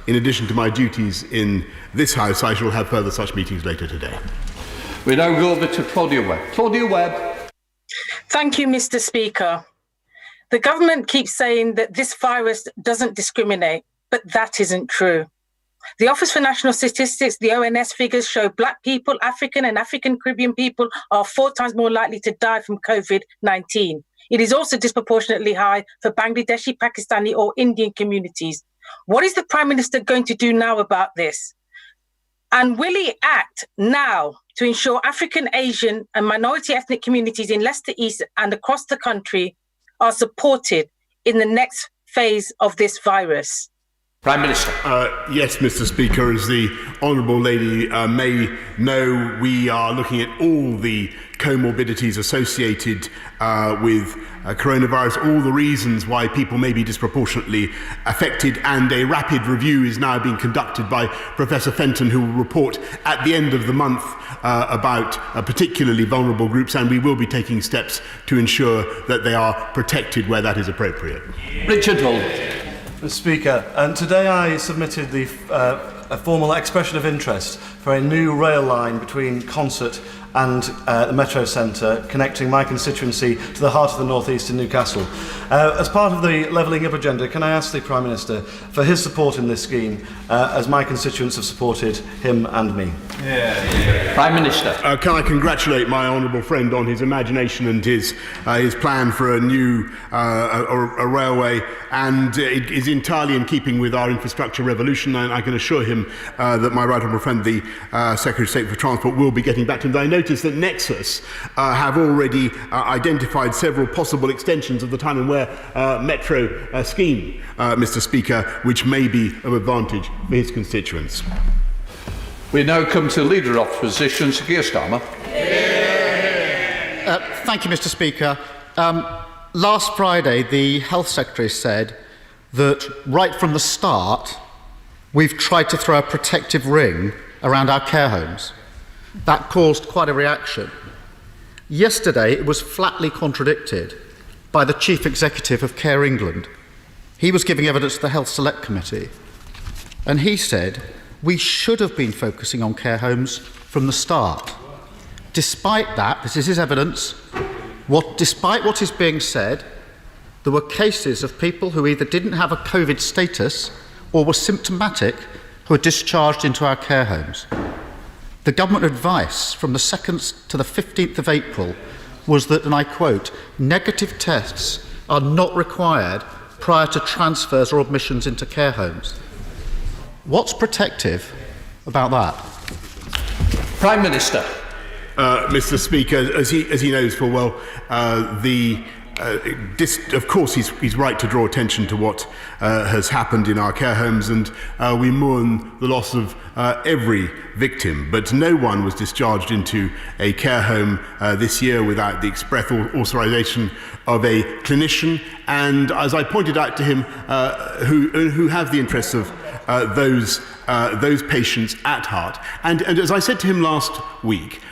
in addition to my duties in this House, I shall have further such meetings later today. We now go over to Claudia Webb. Claudia Webb. Thank you, Mr. Speaker. The government keeps saying that this virus doesn't discriminate, but that isn't true. The Office for National Statistics, the ONS figures show Black people, African and African Caribbean people are 4 times more likely to die from COVID-19. It is also disproportionately high for Bangladeshi, Pakistani or Indian communities. What is the Prime Minister going to do now about this? And will he act now to ensure African, Asian and minority ethnic communities in Leicester East and across the country are supported in the next phase of this virus? Prime Minister. Yes, Mr. Speaker, as the Honourable Lady may know, we are looking at all the comorbidities associated with coronavirus, all the reasons why people may be disproportionately affected, and a rapid review is now being conducted by Professor Fenton, who will report at the end of the month about particularly vulnerable groups, and we will be taking steps to ensure that they are protected where that is appropriate. Richard Hull. Mr. Speaker, and today I submitted a formal expression of interest for a new rail line between Concert and the Metro Centre, connecting my constituency to the heart of the North East in Newcastle. As part of the Levelling Up agenda, can I ask the Prime Minister for his support in this scheme, as my constituents have supported him and me? Prime Minister. Can I congratulate my honourable friend on his imagination and his plan for a new a railway, and it is entirely in keeping with our infrastructure revolution, and I can assure him that my right honourable friend, the Secretary of State for Transport, will be getting back to him. I noticed that Nexus have already identified several possible extensions of the time and where metro scheme, Mr. Speaker, which may be of advantage for his constituents. We now come to Leader of Opposition, Keir Starmer. Thank you, Mr. Speaker. Last Friday, the Health Secretary said that right from the start, we've tried to throw a protective ring around our care homes. That caused quite a reaction. Yesterday, it was flatly contradicted by the Chief Executive of Care England. He was giving evidence to the Health Select Committee, and he said we should have been focusing on care homes from the start. Despite that, this is his evidence, despite what is being said, there were cases of people who either didn't have a COVID status or were symptomatic who were discharged into our care homes. The government advice from the 2nd to the 15th of April was that, and I quote, negative tests are not required prior to transfers or admissions into care homes. What's protective about that? Prime Minister. Mr. Speaker, as he knows full well, of course he's right to draw attention to what has happened in our care homes, and we mourn the loss of every victim, but no one was discharged into a care home this year without the express authorization of a clinician, and as I pointed out to him, who have the interests of those patients at heart, and as I said to him last week,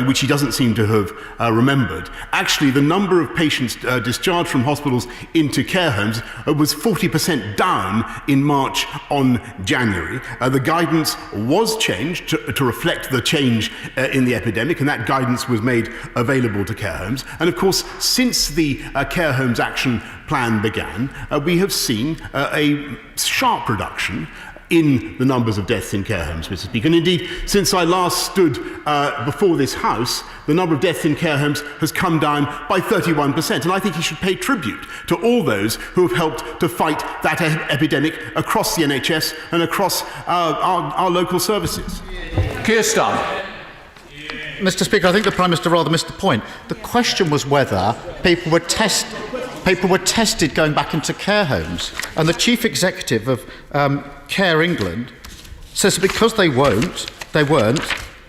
which he doesn't seem to have remembered, actually the number of patients discharged from hospitals into care homes was 40% down in March on January. The guidance was changed to reflect the change in the epidemic, and that guidance was made available to care homes. And of course, since the Care Homes Action Plan began, we have seen a sharp reduction in the numbers of deaths in care homes, Mr. Speaker. And indeed, since I last stood before this House, the number of deaths in care homes has come down by 31%. And I think he should pay tribute to all those who have helped to fight that epidemic across the NHS and across our local services. Keir Starmer. Mr. Speaker, I think the Prime Minister rather missed the point. The question was whether people were tested going back into care homes. And the Chief Executive of Care England says that because they weren't,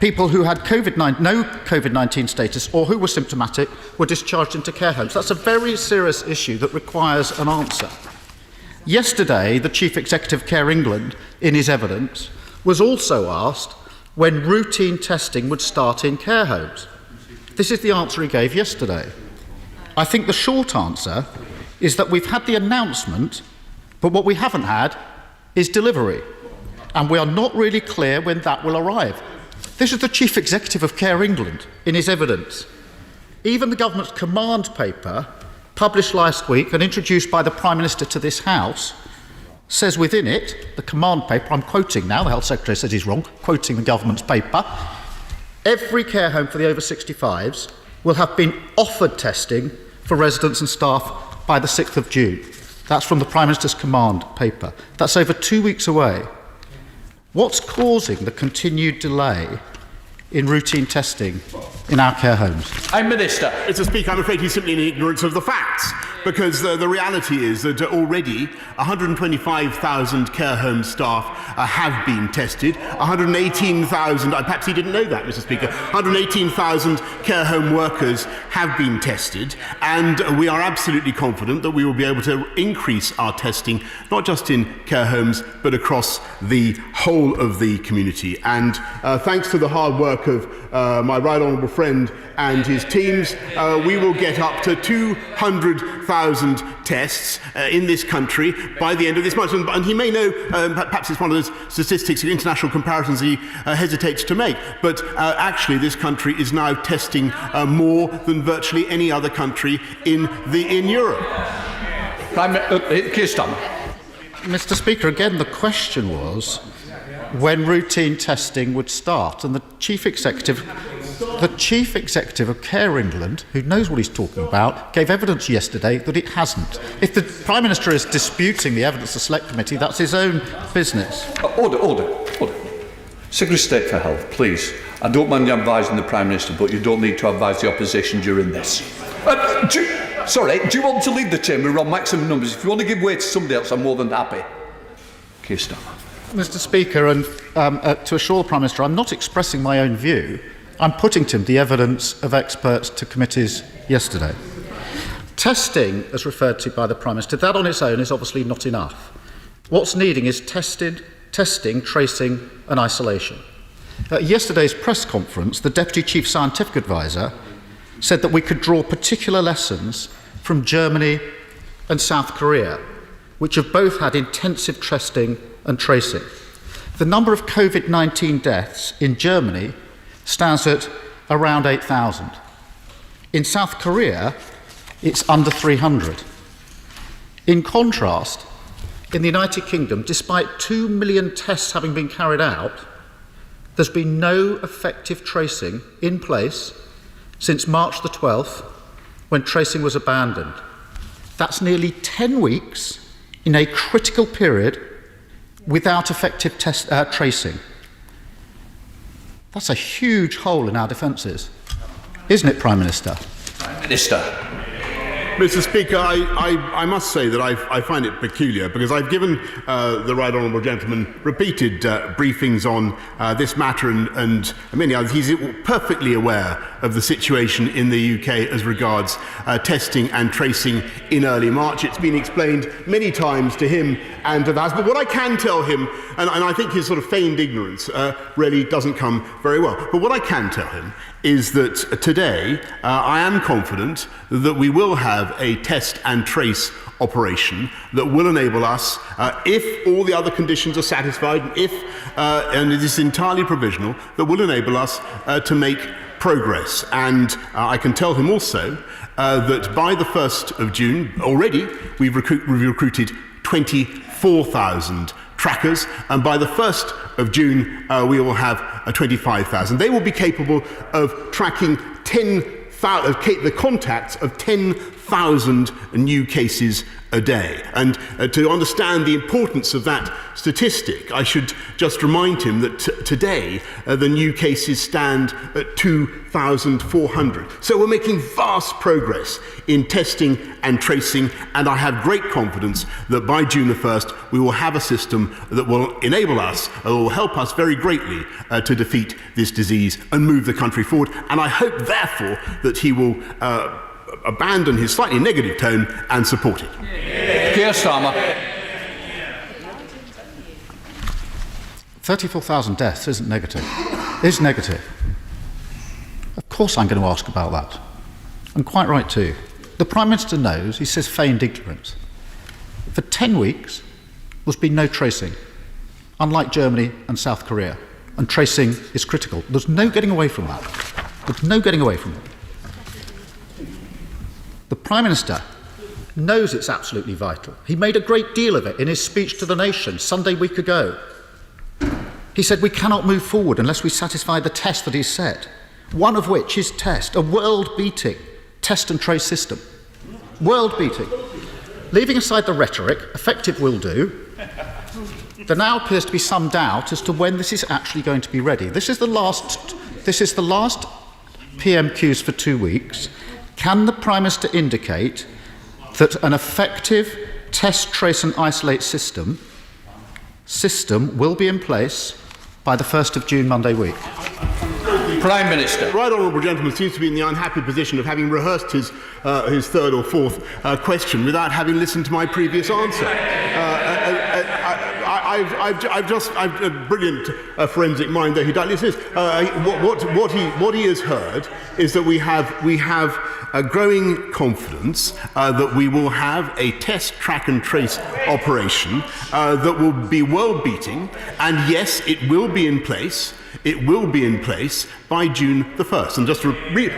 people who had no COVID-19 status or who were symptomatic were discharged into care homes. That's a very serious issue that requires an answer. Yesterday, the Chief Executive of Care England, in his evidence, was also asked when routine testing would start in care homes. This is the answer he gave yesterday. I think the short answer is that we've had the announcement, but what we haven't had is delivery. and we are not really clear when that will arrive. This is the Chief Executive of Care England in his evidence. Even the government's command paper, published last week and introduced by the Prime Minister to this House, says within it, the command paper, I'm quoting now, the Health Secretary says he's wrong, quoting the government's paper, every care home for the over 65s will have been offered testing for residents and staff by the 6th of June. That's from the Prime Minister's command paper. That's over 2 weeks away. What's causing the continued delay in routine testing in our care homes? I'm Minister. Mr. Speaker, I'm afraid he's simply in ignorance of the facts, because the reality is that already 125,000 care home staff have been tested. 118,000, perhaps he didn't know that, Mr. Speaker, 118,000 care home workers have been tested, and we are absolutely confident that we will be able to increase our testing, not just in care homes, but across the whole of the community. And thanks to the hard work of my right honourable friend and his teams, we will get up to 200,000 tests in this country by the end of this month. And he may know, perhaps it's one of those statistics, international comparisons he hesitates to make, but actually this country is now testing more than virtually any other country in Europe. Keir Starmer. Mr. Speaker, again, the question was when routine testing would start, and the Chief Executive of Care England, who knows what he's talking about, gave evidence yesterday that it hasn't. If the Prime Minister is disputing the evidence of the Select Committee, that's his own business. Order. Secretary of State for Health, please. I don't mind advising the Prime Minister, but you don't need to advise the opposition during this. Do you want to lead the chamber on maximum numbers? If you want to give way to somebody else, I'm more than happy. Keir Starmer. Mr. Speaker, and to assure the Prime Minister, I'm not expressing my own view. I'm putting to him the evidence of experts to committees yesterday. Testing, as referred to by the Prime Minister, that on its own is obviously not enough. What's needing is testing, tracing and isolation. At yesterday's press conference, the Deputy Chief Scientific Advisor said that we could draw particular lessons from Germany and South Korea, which have both had intensive testing and tracing. The number of COVID-19 deaths in Germany stands at around 8,000. In South Korea, it's under 300. In contrast, in the United Kingdom, despite 2 million tests having been carried out, there's been no effective tracing in place since March the 12th, when tracing was abandoned. That's nearly 10 weeks in a critical period without effective tracing. That's a huge hole in our defences, isn't it, Prime Minister? Prime Minister. Mr. Speaker, I must say that I find it peculiar, because I've given the right honourable gentleman repeated briefings on this matter and many others. He's perfectly aware of the situation in the UK as regards testing and tracing in early March. It's been explained many times to him and to the House. But what I can tell him, and I think his sort of feigned ignorance really doesn't come very well, but what I can tell him is that today I am confident that we will have a test and trace operation that will enable us, if all the other conditions are satisfied, and it is entirely provisional, that will enable us to make progress. And I can tell him also that by the 1st of June, already we've recruited 24,000 trackers, and by the 1st of June we will have 25,000. They will be capable of tracking the contacts of 10,000 new cases a day. And to understand the importance of that statistic, I should just remind him that today the new cases stand at 2,400. So we're making vast progress in testing and tracing, and I have great confidence that by June the 1st we will have a system that will enable us, will help us very greatly to defeat this disease and move the country forward. And I hope, therefore, that he will abandon his slightly negative tone and support it. Keir Starmer. 34,000 deaths isn't negative. Is negative. Of course I'm going to ask about that. And quite right too. The Prime Minister knows, he says feigned ignorance. For 10 weeks, there's been no tracing. unlike Germany and South Korea. And tracing is critical. There's no getting away from that. There's no getting away from it. The Prime Minister knows it's absolutely vital. He made a great deal of it in his speech to the nation Sunday week ago. He said we cannot move forward unless we satisfy the test that he's set, one of which is test, a world-beating test and trace system. World-beating. Leaving aside the rhetoric, effective will do, there now appears to be some doubt as to when this is actually going to be ready. This is the last PMQs for 2 weeks. Can the Prime Minister indicate that an effective test, trace and isolate system will be in place by the 1st of June, Monday week? Prime Minister. The right honourable gentleman seems to be in the unhappy position of having rehearsed his third or fourth question without having listened to my previous answer. I've a brilliant forensic mind, though he doubtless is. What he has heard is that we have a growing confidence that we will have a test, track and trace operation that will be world-beating, and yes, it will be in place. It will be in place by June the 1st. And just to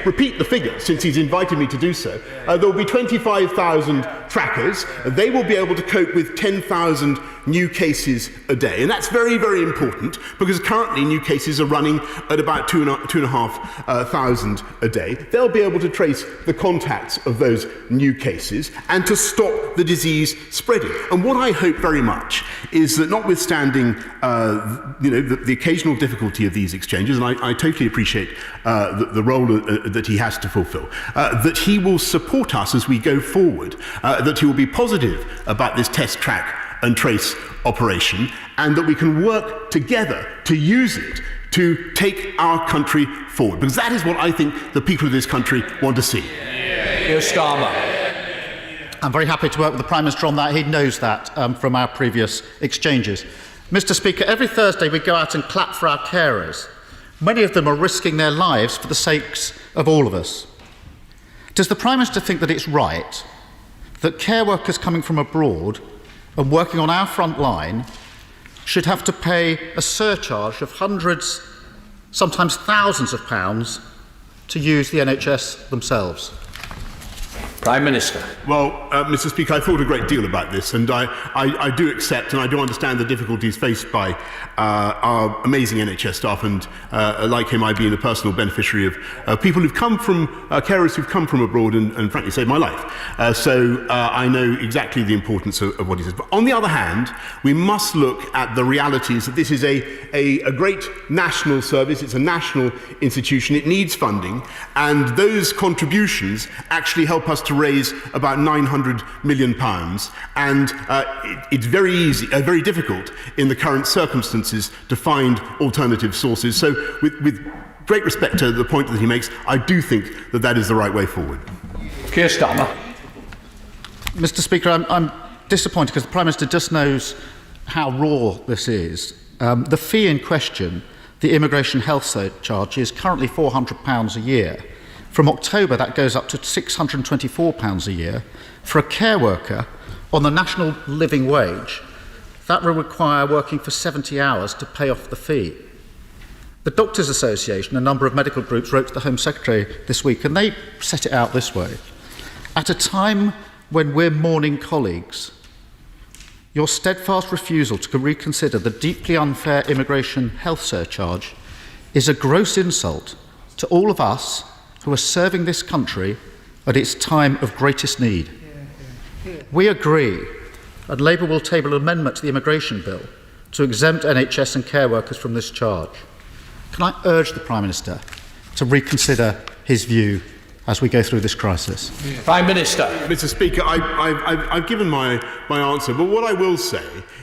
repeat the figure, since he's invited me to do so, there will be 25,000 trackers. They will be able to cope with 10,000 new cases a day. And that's very, very important, because currently new cases are running at about 2,500 a day. They'll be able to trace the contacts of those new cases and to stop the disease spreading. And what I hope very much is that, notwithstanding the occasional difficulty of these exchanges, and I totally appreciate the role that he has to fulfill, that he will support us as we go forward, that he will be positive about this test, track and trace operation, and that we can work together to use it to take our country forward, because that is what I think the people of this country want to see. Keir Starmer. I'm very happy to work with the Prime Minister on that. He knows that from our previous exchanges. Mr. Speaker, every Thursday we go out and clap for our carers. Many of them are risking their lives for the sakes of all of us. Does the Prime Minister think that it's right that care workers coming from abroad and working on our front line should have to pay a surcharge of hundreds, sometimes thousands of pounds to use the NHS themselves? Prime Minister. Well, Mr. Speaker, I thought a great deal about this, and I do accept and I do understand the difficulties faced by our amazing NHS staff, and like him, I've been a personal beneficiary of people who've come from, carers who've come from abroad and frankly saved my life. So I know exactly the importance of what he says. But on the other hand, we must look at the realities that this is a great national service, it's a national institution, it needs funding, and those contributions actually help us to raise about £900 million, and it's very difficult in the current circumstances to find alternative sources. So with great respect to the point that he makes, I do think that that is the right way forward. Keir Starmer. Mr. Speaker, I'm disappointed because the Prime Minister just knows how raw this is. The fee in question, the immigration health surcharge, is currently £400 a year. From October, that goes up to £624 a year. For a care worker on the national living wage, that will require working for 70 hours to pay off the fee. The Doctors Association, a number of medical groups, wrote to the Home Secretary this week, and they set it out this way. At a time when we're mourning colleagues, your steadfast refusal to reconsider the deeply unfair immigration health surcharge is a gross insult to all of us who are serving this country at its time of greatest need. We agree, and Labour will table an amendment to the immigration bill to exempt NHS and care workers from this charge. Can I urge the Prime Minister to reconsider his view as we go through this crisis? Prime Minister. Mr. Speaker, I've given my answer, but what I will say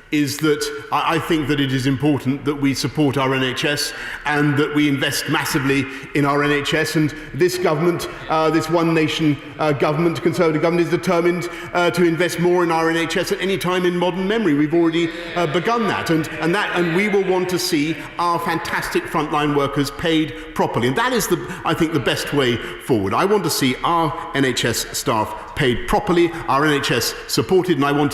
is that I think that it is important that we support our NHS and that we invest massively in our NHS, and this government, this one nation government, Conservative government, is determined to invest more in our NHS at any time in modern memory. We've already begun that, and we will want to see our fantastic frontline workers paid properly, and that is, I think, the best way forward. I want want to see our NHS staff paid properly, our NHS supported, and I want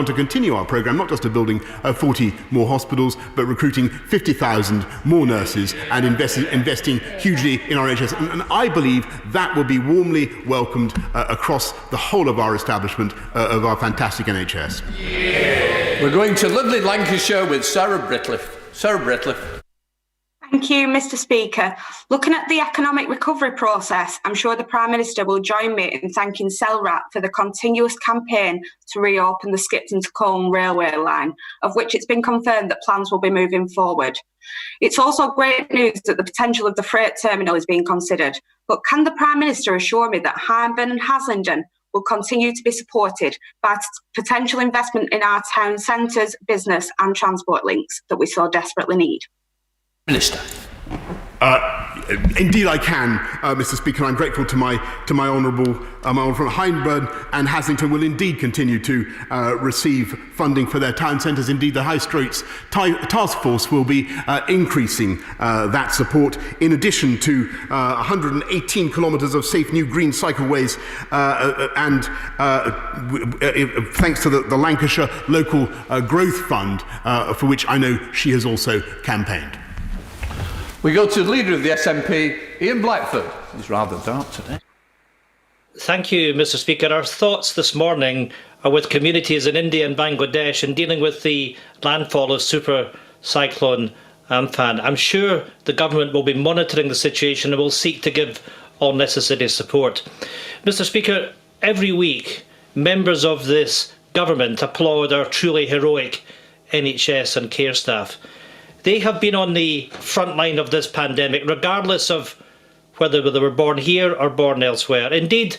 to continue our programme, not just of building 40 more hospitals, but recruiting 50,000 more nurses and investing hugely in our NHS. And I believe that will be warmly welcomed across the whole of our establishment of our fantastic NHS. We're going to lovely Lancashire with Sarah Britliff. Sarah Britliff. Thank you, Mr. Speaker. Looking at the economic recovery process, I'm sure the Prime Minister will join me in thanking CELRAT for the continuous campaign to reopen the Skipton to Colne railway line, of which it's been confirmed that plans will be moving forward. It's also great news that the potential of the freight terminal is being considered, but can the Prime Minister assure me that Hyndburn and Haslingden will continue to be supported by potential investment in our town centres, business and transport links that we so desperately need? Minister. Indeed, I can, Mr. Speaker. I'm grateful to my honourable from Hyndburn and Haslingden will indeed continue to receive funding for their town centres. Indeed, the High Streets Task Force will be increasing that support, in addition to 118 kilometres of safe new green cycleways, and thanks to the Lancashire Local Growth Fund, for which I know she has also campaigned. We go to the Leader of the SNP, Ian Blackford. He's rather dark today. Thank you, Mr. Speaker. Our thoughts this morning are with communities in India and Bangladesh in dealing with the landfall of Super Cyclone Amphan. I'm sure the government will be monitoring the situation and will seek to give all necessary support. Mr. Speaker, every week, members of this government applaud our truly heroic NHS and care staff. They have been on the front line of this pandemic, regardless of whether they were born here or born elsewhere. Indeed,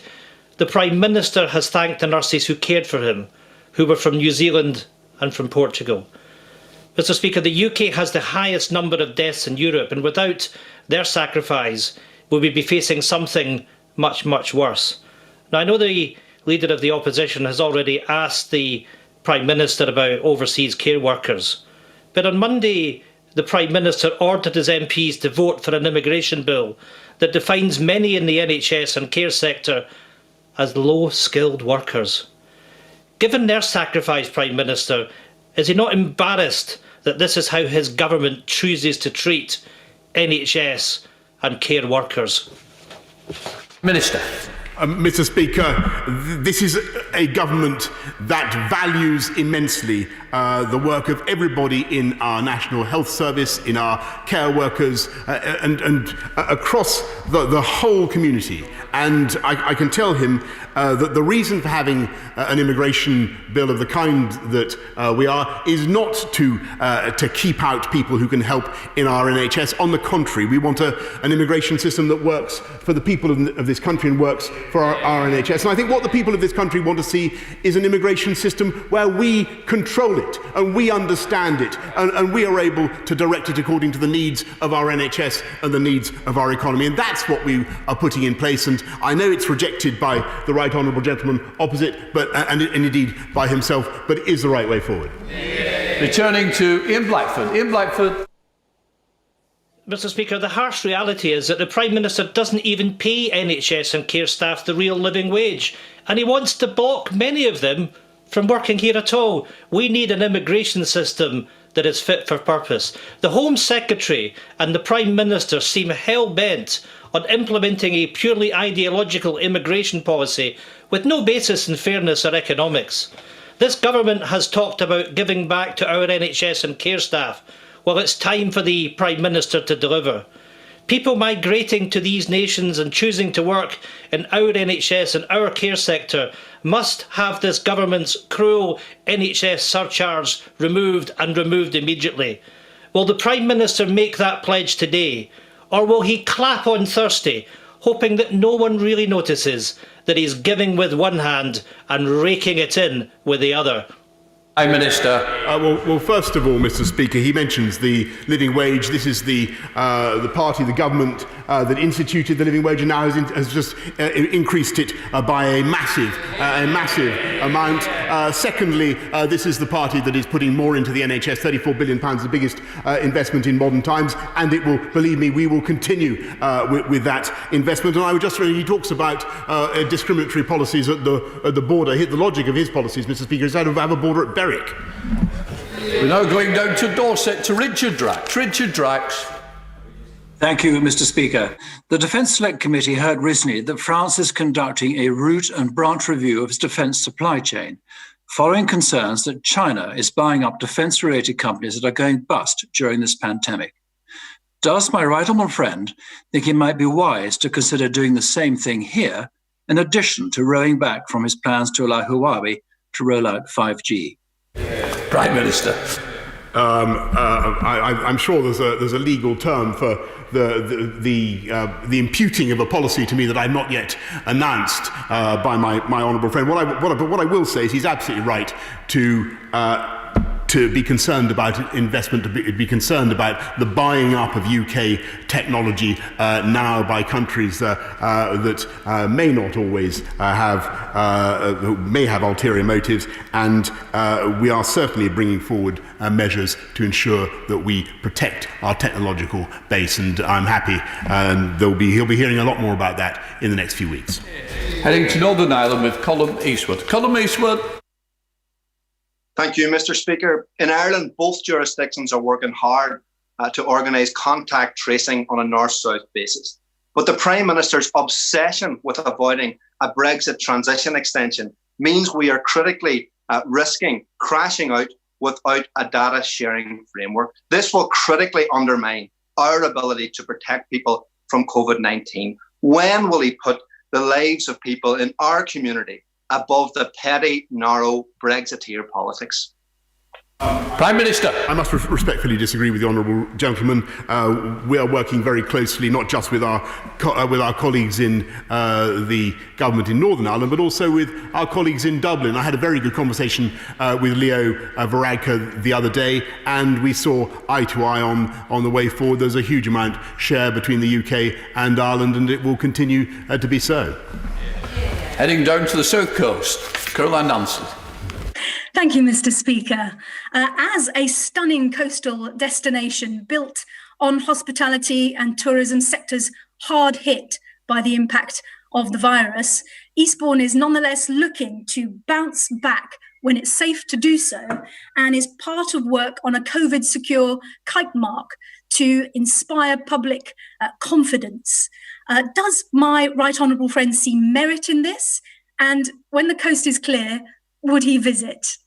the Prime Minister has thanked the nurses who cared for him, who were from New Zealand and from Portugal. Mr. Speaker, the UK has the highest number of deaths in Europe, and without their sacrifice, we would be facing something much, much worse. Now, I know the Leader of the Opposition has already asked the Prime Minister about overseas care workers, but on Monday, the Prime Minister ordered his MPs to vote for an immigration bill that defines many in the NHS and care sector as low-skilled workers. Given their sacrifice, Prime Minister, is he not embarrassed that this is how his government chooses to treat NHS and care workers? Minister. Mr. Speaker, this is a government that values immensely the work of everybody in our National Health Service, in our care workers, and across the whole community. And I can tell him that the reason for having an immigration bill of the kind that we are is not to keep out people who can help in our NHS. On the contrary, we want an immigration system that works for the people of this country and works for our NHS. And I think what the people of this country want to see is an immigration system where we control it and we understand it and we are able to direct it according to the needs of our NHS and the needs of our economy. And that's what we are putting in place. And I know it's rejected by the right honourable gentleman opposite, and indeed by himself, but it is the right way forward. Returning to Ian Blackford. Ian Blackford. Mr. Speaker, the harsh reality is that the Prime Minister doesn't even pay NHS and care staff the real living wage, and he wants to block many of them from working here at all. We need an immigration system that is fit for purpose. The Home Secretary and the Prime Minister seem hell-bent on implementing a purely ideological immigration policy with no basis in fairness or economics. This government has talked about giving back to our NHS and care staff. Well, it's time for the Prime Minister to deliver. People migrating to these nations and choosing to work in our NHS and our care sector must have this government's cruel NHS surcharge removed, and removed immediately. Will the Prime Minister make that pledge today? Or will he clap on Thursday, hoping that no one really notices that he's giving with one hand and raking it in with the other? Prime Minister. Well, first of all, Mr. Speaker, he mentions the living wage. This is the party, the government that instituted the living wage, and now has just increased it by a massive amount. Secondly, this is the party that is putting more into the NHS. £34 billion, the biggest investment in modern times, and it will, believe me, we will continue with that investment. And I would just he talks about discriminatory policies at the border. The logic of his policies, Mr. Speaker, is to have a border at Berwick. We're now going down to Dorset to Richard Drax. Richard Drax. Thank you, Mr. Speaker. The Defence Select Committee heard recently that France is conducting a root and branch review of its defence supply chain, following concerns that China is buying up defence-related companies that are going bust during this pandemic. Does my right honourable friend think it might be wise to consider doing the same thing here, in addition to rowing back from his plans to allow Huawei to roll out 5G? Prime Minister. I'm sure there's a legal term for the imputing of a policy to me that I've not yet announced by my honourable friend. What I will say is he's absolutely right to be concerned about investment, to be concerned about the buying up of UK technology now by countries that may not always may have ulterior motives, and we are certainly bringing forward measures to ensure that we protect our technological base, and I'm happy he'll be hearing a lot more about that in the next few weeks. Heading to Northern Ireland with Colm Eastwood. Colm Eastwood. Thank you, Mr. Speaker. In Ireland, both jurisdictions are working hard to organise contact tracing on a north-south basis. But the Prime Minister's obsession with avoiding a Brexit transition extension means we are critically risking crashing out without a data sharing framework. This will critically undermine our ability to protect people from COVID-19. When will he put the lives of people in our community above the petty, narrow Brexiteer politics? Prime Minister. I must respectfully disagree with the honourable gentleman. We are working very closely, not just with our colleagues in the government in Northern Ireland, but also with our colleagues in Dublin. I had a very good conversation with Leo Varadkar the other day, and we saw eye to eye on the way forward. There's a huge amount shared between the UK and Ireland, and it will continue to be so. Heading down to the South Coast, Caroline Nancy. Thank you, Mr. Speaker. As a stunning coastal destination built on hospitality and tourism sectors hard hit by the impact of the virus, Eastbourne is nonetheless looking to bounce back when it's safe to do so, and is part of work on a COVID-secure kite mark to inspire public confidence. Does my right honourable friend see merit in this? And when the coast is clear, would he visit?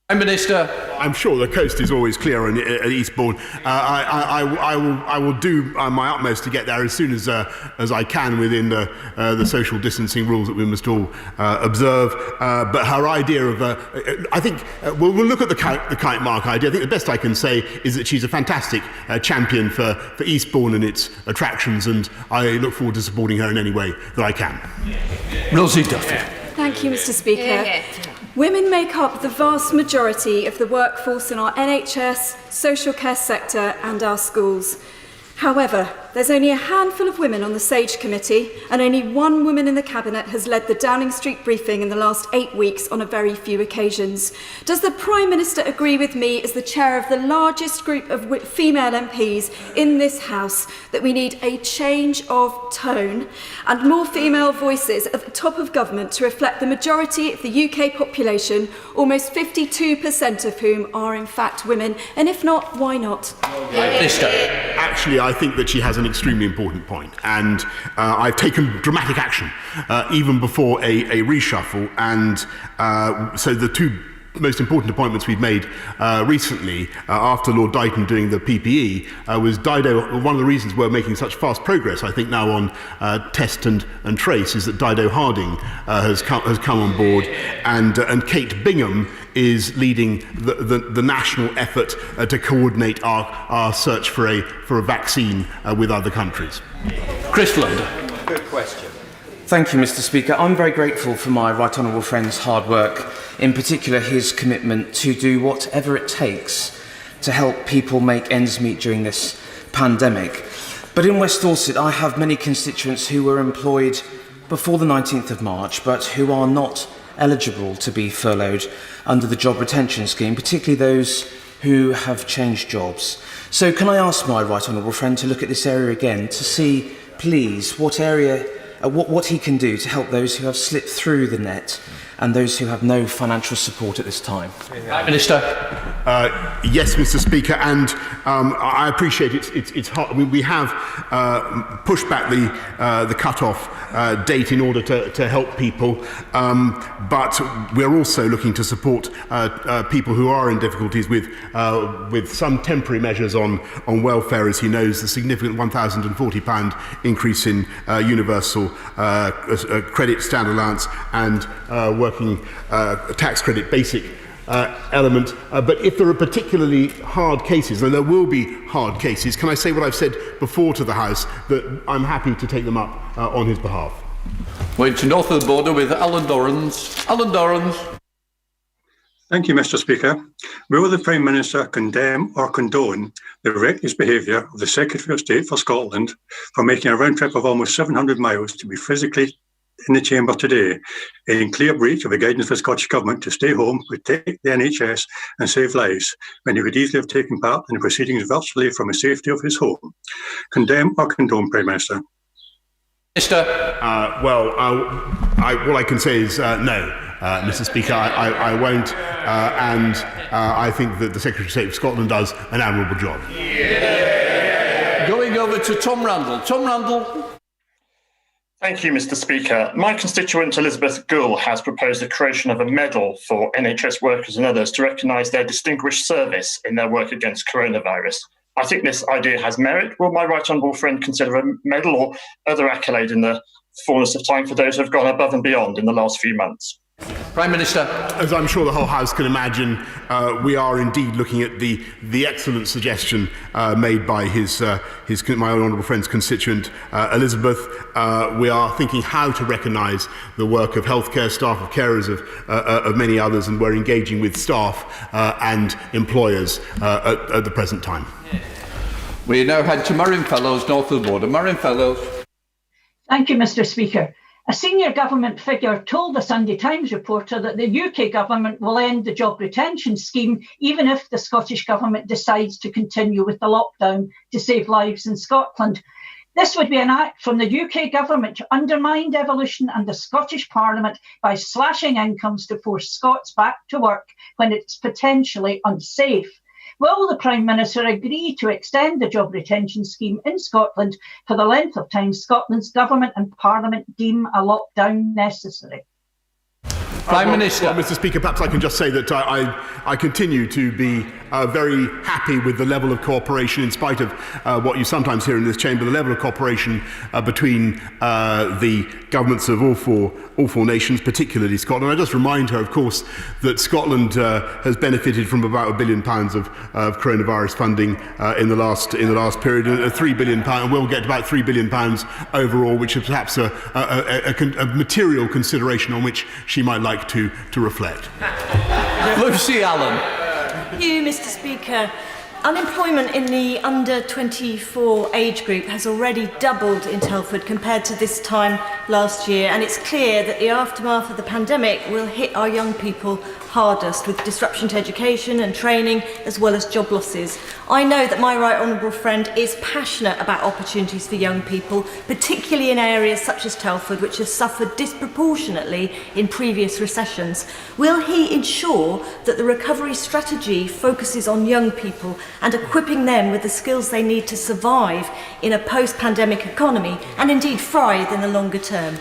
Prime Minister. I'm sure the coast is always clear at Eastbourne. I will do my utmost to get there as soon as I can within the social distancing rules that we must all observe. But her idea of, I think, we'll look at the kite mark idea. I think the best I can say is that she's a fantastic champion for Eastbourne and its attractions, and I look forward to supporting her in any way that I can. Rosie Duffy. Thank you, Mr. Speaker. Women make up the vast majority of the workforce in our NHS, social care sector and our schools. However, there's only a handful of women on the SAGE committee, and only one woman in the Cabinet has led the Downing Street briefing in the last 8 weeks on a very few occasions. Does the Prime Minister agree with me, as the chair of the largest group of female MPs in this House, that we need a change of tone and more female voices at the top of government to reflect the majority of the UK population, almost 52% of whom are in fact women? And if not, why not? Minister. Actually, I think that she has an extremely important point, and I've taken dramatic action even before a reshuffle, and so the two most important appointments we've made recently after Lord Dighton doing the PPE was Dido. One of the reasons we're making such fast progress, I think, now on test and trace is that Dido Harding has come on board, and Kate Bingham is leading the national effort to coordinate our search for a vaccine with other countries. Chris London. Good question. Thank you, Mr. Speaker. I'm very grateful for my right honourable friend's hard work, in particular his commitment to do whatever it takes to help people make ends meet during this pandemic. But in West Dorset, I have many constituents who were employed before the 19th of March, but who are not eligible to be furloughed under the job retention scheme, particularly those who have changed jobs. So can I ask my right honourable friend to look at this area again to see, please, what he can do to help those who have slipped through the net and those who have no financial support at this time? Prime Minister. Yes, Mr. Speaker, and I appreciate it's hard. I mean, we have pushed back the cut-off date in order to help people, but we're also looking to support people who are in difficulties with some temporary measures on welfare. As he knows, the significant £1,040 increase in universal credit standard allowance and working tax credit basic element. But if there are particularly hard cases, and there will be hard cases, can I say what I've said before to the House, that I'm happy to take them up on his behalf. We're to north of the border with Alan Dorrans. Alan Dorrans. Thank you, Mr. Speaker. Will the Prime Minister condemn or condone the reckless behaviour of the Secretary of State for Scotland for making a round trip of almost 700 miles to be physically in the chamber today, in clear breach of the guidance of the Scottish Government to stay home, protect the NHS and save lives, when he would easily have taken part in the proceedings virtually from the safety of his home? Condemn or condone, Prime Minister? Minister. What I can say is no, Mr. Speaker. I won't, and I think that the Secretary of State of Scotland does an admirable job. Going over to Tom Randall. Tom Randall. Thank you, Mr. Speaker. My constituent Elizabeth Gould has proposed the creation of a medal for NHS workers and others to recognise their distinguished service in their work against coronavirus. I think this idea has merit. Will my right honourable friend consider a medal or other accolade in the fullness of time for those who have gone above and beyond in the last few months? Prime Minister. As I'm sure the whole House can imagine, we are indeed looking at the excellent suggestion made by my honourable friend's constituent Elizabeth. We are thinking how to recognise the work of healthcare staff, of carers, of many others, and we're engaging with staff and employers at the present time. We now head to Murray Fellows, north of the border. Murray Fellows. Thank you, Mr. Speaker. A senior government figure told the Sunday Times reporter that the UK government will end the job retention scheme even if the Scottish government decides to continue with the lockdown to save lives in Scotland. This would be an act from the UK government to undermine devolution and the Scottish Parliament by slashing incomes to force Scots back to work when it's potentially unsafe. Will the Prime Minister agree to extend the job retention scheme in Scotland for the length of time Scotland's government and Parliament deem a lockdown necessary? Prime Minister. Well, Mr. Speaker, perhaps I can just say that I continue to be very happy with the level of cooperation, in spite of what you sometimes hear in this chamber, the level of cooperation between the governments of all four nations, particularly Scotland. I just remind her, of course, that Scotland has benefited from about £1 billion of coronavirus funding in the last period, £3 billion, and we'll get about £3 billion overall, which is perhaps a material consideration on which she might like to reflect. Lucy Allen. Thank you, Mr. Speaker. Unemployment in the under 24 age group has already doubled in Telford compared to this time last year, and it's clear that the aftermath of the pandemic will hit our young people hardest, with disruption to education and training as well as job losses. I know that my right honourable friend is passionate about opportunities for young people, particularly in areas such as Telford, which have suffered disproportionately in previous recessions. Will he ensure that the recovery strategy focuses on young people and equipping them with the skills they need to survive in a post-pandemic economy and indeed thrive in the longer term?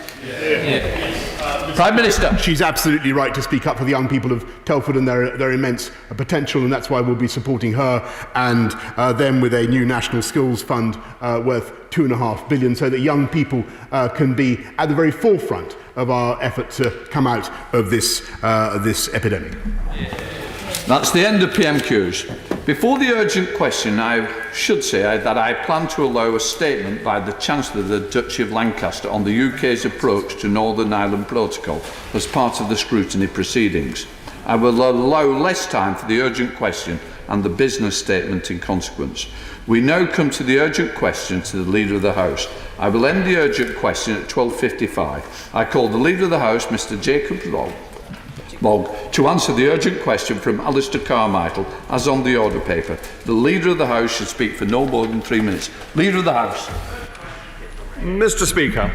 Prime Minister. She's absolutely right to speak up for the young people of Telford and their immense potential, and that's why we'll be supporting her and them with a new national skills fund worth £2.5 billion, so that young people can be at the very forefront of our effort to come out of this epidemic. That's the end of PMQs. Before the urgent question, I should say that I plan to allow a statement by the Chancellor of the Duchy of Lancaster on the UK's approach to Northern Ireland Protocol as part of the scrutiny proceedings. I will allow less time for the urgent question and the business statement in consequence. We now come to the urgent question to the Leader of the House. I will end the urgent question at 12:55. I call the Leader of the House, Mr Jacob Mogg, to answer the urgent question from Alistair Carmichael as on the order paper. The Leader of the House should speak for no more than 3 minutes. Leader of the House. Mr Speaker,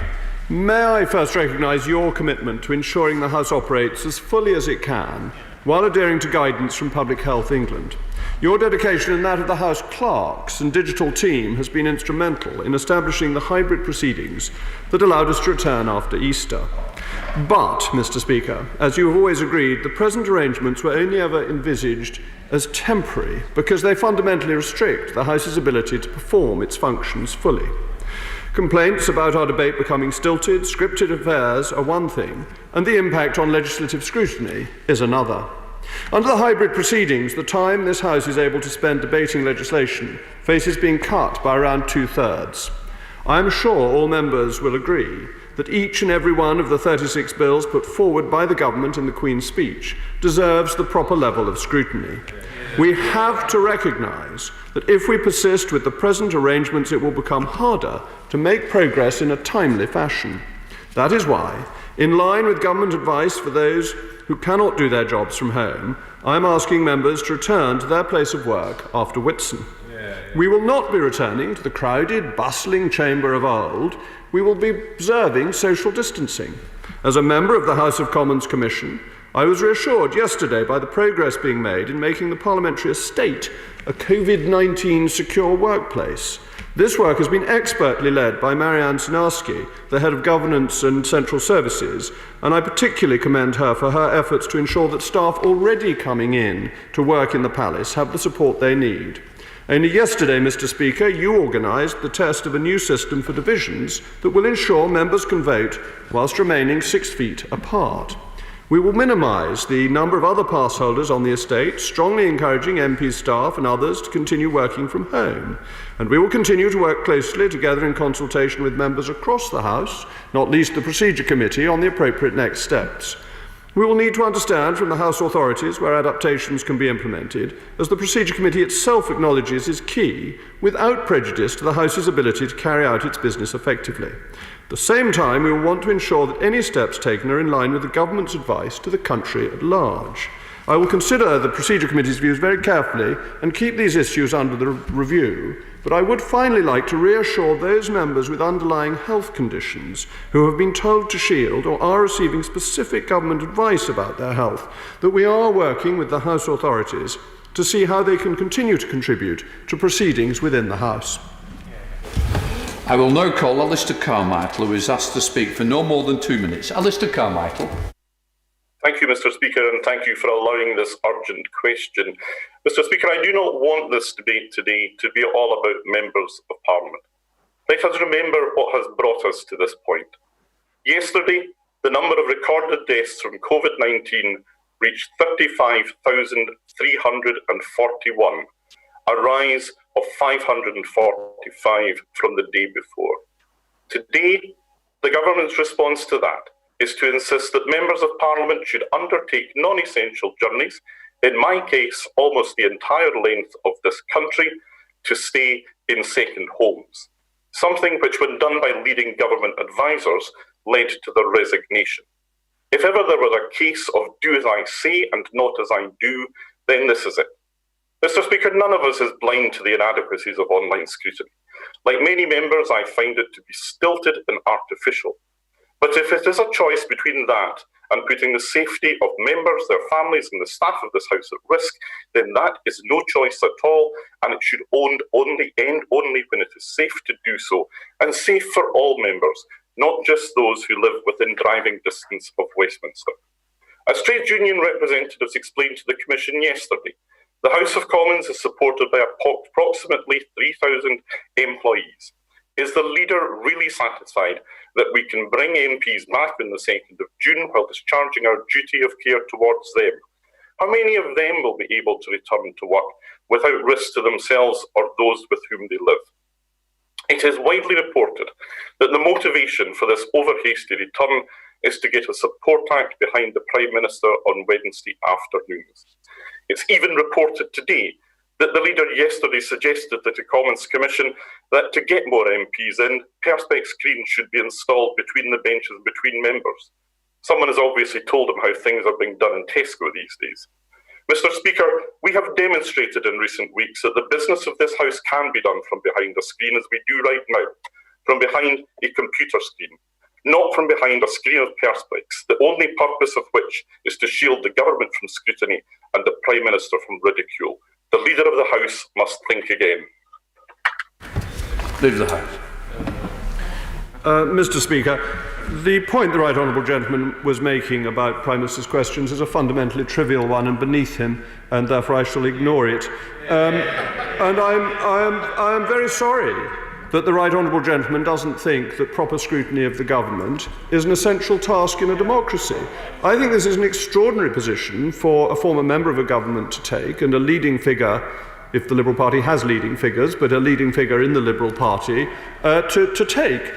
may I first recognise your commitment to ensuring the House operates as fully as it can while adhering to guidance from Public Health England. Your dedication and that of the House clerks and digital team has been instrumental in establishing the hybrid proceedings that allowed us to return after Easter. But, Mr Speaker, as you have always agreed, the present arrangements were only ever envisaged as temporary because they fundamentally restrict the House's ability to perform its functions fully. Complaints about our debate becoming stilted, scripted affairs are one thing, and the impact on legislative scrutiny is another. Under the hybrid proceedings, the time this House is able to spend debating legislation faces being cut by around 2/3. I am sure all members will agree that each and every one of the 36 bills put forward by the government in the Queen's speech deserves the proper level of scrutiny. We have to recognise that if we persist with the present arrangements, it will become harder to make progress in a timely fashion. That is why, in line with government advice for those who cannot do their jobs from home, I am asking members to return to their place of work after Whitsun. We will not be returning to the crowded, bustling chamber of old. We will be observing social distancing. As a member of the House of Commons Commission, I was reassured yesterday by the progress being made in making the parliamentary estate a COVID-19 secure workplace. This work has been expertly led by Marianne Sinarski, the Head of Governance and Central Services, and I particularly commend her for her efforts to ensure that staff already coming in to work in the Palace have the support they need. Only yesterday, Mr Speaker, you organised the test of a new system for divisions that will ensure members can vote whilst remaining 6 feet apart. We will minimise the number of other pass holders on the estate, strongly encouraging MPs, staff and others to continue working from home. And we will continue to work closely together in consultation with members across the House, not least the Procedure Committee, on the appropriate next steps. We will need to understand from the House authorities where adaptations can be implemented, as the Procedure Committee itself acknowledges is key, without prejudice to the House's ability to carry out its business effectively. At the same time, we will want to ensure that any steps taken are in line with the government's advice to the country at large. I will consider the Procedure Committee's views very carefully and keep these issues under the review, but I would finally like to reassure those members with underlying health conditions who have been told to shield or are receiving specific government advice about their health that we are working with the House authorities to see how they can continue to contribute to proceedings within the House. I will now call Alistair Carmichael, who is asked to speak for no more than 2 minutes. Alistair Carmichael. Thank you, Mr Speaker, and thank you for allowing this urgent question. Mr Speaker, I do not want this debate today to be all about members of Parliament. Let us remember what has brought us to this point. Yesterday, the number of recorded deaths from COVID-19 reached 35,341, a rise of 545 from the day before. Today, the government's response to that is to insist that members of Parliament should undertake non-essential journeys, in my case, almost the entire length of this country, to stay in second homes, something which, when done by leading government advisers, led to their resignation. If ever there was a case of do as I say and not as I do, then this is it. Mr Speaker, none of us is blind to the inadequacies of online scrutiny. Like many members, I find it to be stilted and artificial. But if it is a choice between that and putting the safety of members, their families and the staff of this House at risk, then that is no choice at all, and it should end only when it is safe to do so, and safe for all members, not just those who live within driving distance of Westminster. As trade union representatives explained to the Commission yesterday, the House of Commons is supported by approximately 3,000 employees. Is the leader really satisfied that we can bring MPs back on the 2nd of June while discharging our duty of care towards them? How many of them will be able to return to work without risk to themselves or those with whom they live. It is widely reported that the motivation for this over-hasty return is to get a support act behind the Prime Minister on Wednesday afternoons. It's even reported today that the leader yesterday suggested to the Commons Commission that to get more MPs in, perspex screens should be installed between the benches between members. Someone has obviously told him how things are being done in Tesco these days. Mr. Speaker, we have demonstrated in recent weeks that the business of this House can be done from behind a screen, as we do right now, from behind a computer screen, not from behind a screen of perspex, the only purpose of which is to shield the government from scrutiny and the Prime Minister from ridicule. The Leader of the House must think again. Leader of the House. Mr. Speaker, the point the right honourable gentleman was making about Prime Minister's questions is a fundamentally trivial one and beneath him, and therefore I shall ignore it. And I am very sorry that the right honourable gentleman doesn't think that proper scrutiny of the government is an essential task in a democracy. I think this is an extraordinary position for a former member of a government to take, and a leading figure, if the Liberal Party has leading figures, but a leading figure in the Liberal Party, to take.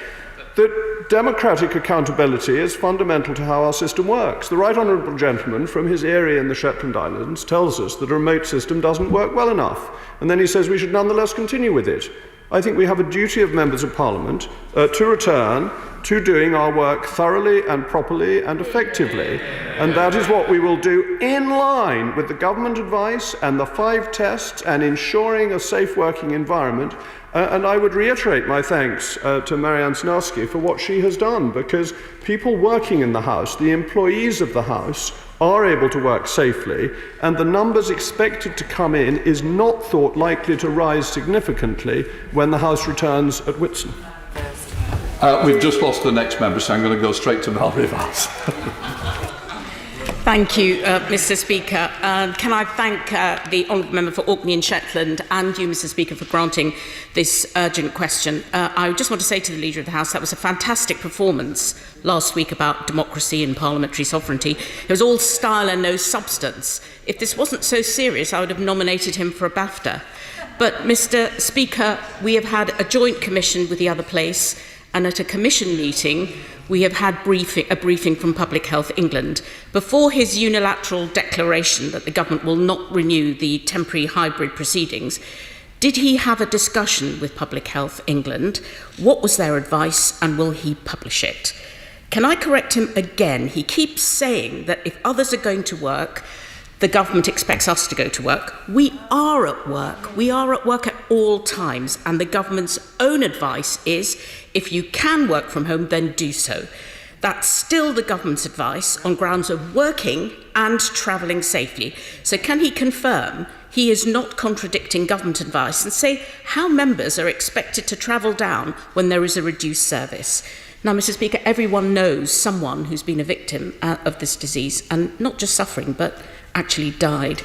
That democratic accountability is fundamental to how our system works. The right honourable gentleman from his area in the Shetland Islands tells us that a remote system doesn't work well enough, and then he says we should nonetheless continue with it. I think we have a duty of members of Parliament to return to doing our work thoroughly and properly and effectively, and that is what we will do in line with the government advice and the 5 tests and ensuring a safe working environment. And I would reiterate my thanks to Marianne Snarski for what she has done, because people working in the House, the employees of the House, are able to work safely, and the numbers expected to come in is not thought likely to rise significantly when the House returns at Whitsun. We've just lost the next member, so I'm going to go straight to Valerie Valls. Thank you, Mr. Speaker. Can I thank the honourable member for Orkney and Shetland and you, Mr. Speaker, for granting this urgent question. I just want to say to the Leader of the House that was a fantastic performance last week about democracy and parliamentary sovereignty. It was all style and no substance. If this wasn't so serious, I would have nominated him for a BAFTA. But, Mr. Speaker, we have had a joint commission with the other place, and at a commission meeting, we have had a briefing from Public Health England. Before his unilateral declaration that the government will not renew the temporary hybrid proceedings, did he have a discussion with Public Health England? What was their advice, and will he publish it? Can I correct him again? He keeps saying that if others are going to work, the government expects us to go to work. We are at work. We are at work at all times, and the government's own advice is if you can work from home, then do so. That's still the government's advice on grounds of working and travelling safely. So can he confirm he is not contradicting government advice, and say how members are expected to travel down when there is a reduced service? Now, Mr. Speaker, everyone knows someone who's been a victim of this disease, and not just suffering, but actually died.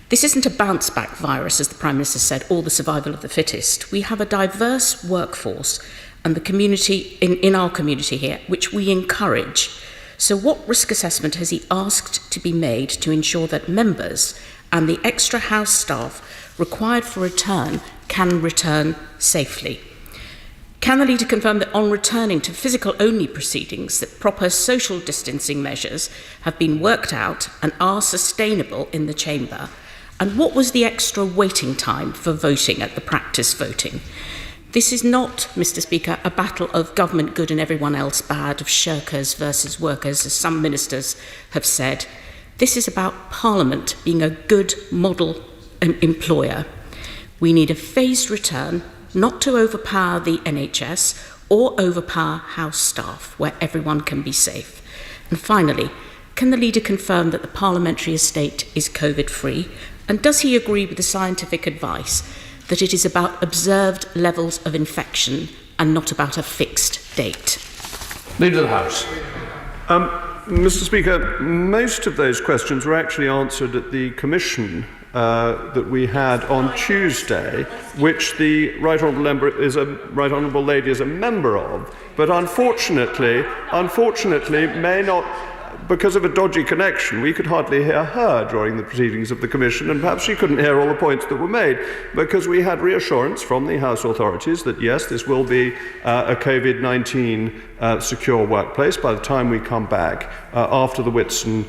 This isn't a bounce-back virus, as the Prime Minister said, or the survival of the fittest. We have a diverse workforce and the community in our community here, which we encourage. So what risk assessment has he asked to be made to ensure that members and the extra House staff required for return can return safely? Can the Leader confirm that on returning to physical-only proceedings, that proper social distancing measures have been worked out and are sustainable in the chamber? And what was the extra waiting time for voting at the practice voting? This is not, Mr. Speaker, a battle of government good and everyone else bad, of shirkers versus workers, as some ministers have said. This is about Parliament being a good model employer. We need a phased return, not to overpower the NHS or overpower House staff, where everyone can be safe. And finally, can the Leader confirm that the parliamentary estate is COVID-free? And does he agree with the scientific advice that it is about observed levels of infection and not about a fixed date? Leader of the House. Mr. Speaker, most of those questions were actually answered at the Commission that we had on Tuesday, which the Right Honourable Lady is a member of, but unfortunately may not because of a dodgy connection, we could hardly hear her during the proceedings of the Commission, and perhaps she couldn't hear all the points that were made, because we had reassurance from the House authorities that, yes, this will be a COVID-19 secure workplace by the time we come back after the Whitsun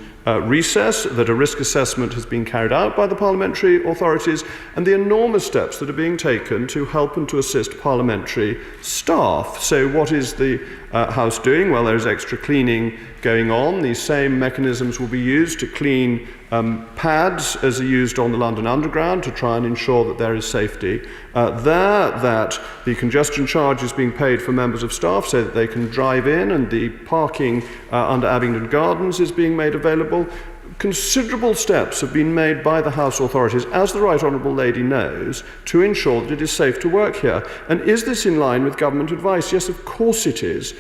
recess, that a risk assessment has been carried out by the parliamentary authorities, and the enormous steps that are being taken to help and to assist parliamentary staff. So what is the House doing? Well, there is extra cleaning going on. These same mechanisms will be used to clean pads as are used on the London Underground to try and ensure that there is safety that the congestion charge is being paid for members of staff so that they can drive in, and the parking under Abingdon Gardens is being made available. Considerable steps have been made by the House authorities, as the Right Honourable Lady knows, to ensure that it is safe to work here. And is this in line with government advice? Yes, of course it is.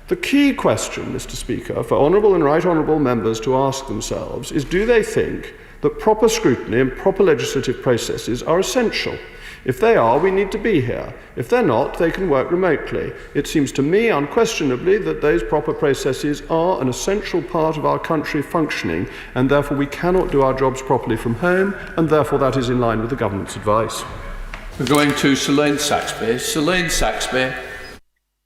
The key question, Mr. Speaker, for Honourable and Right Honourable members to ask themselves is, do they think that proper scrutiny and proper legislative processes are essential? If they are, we need to be here. If they're not, they can work remotely. It seems to me unquestionably that those proper processes are an essential part of our country functioning, and therefore we cannot do our jobs properly from home, and therefore that is in line with the government's advice. We're going to Selene Saxby. Selene Saxby.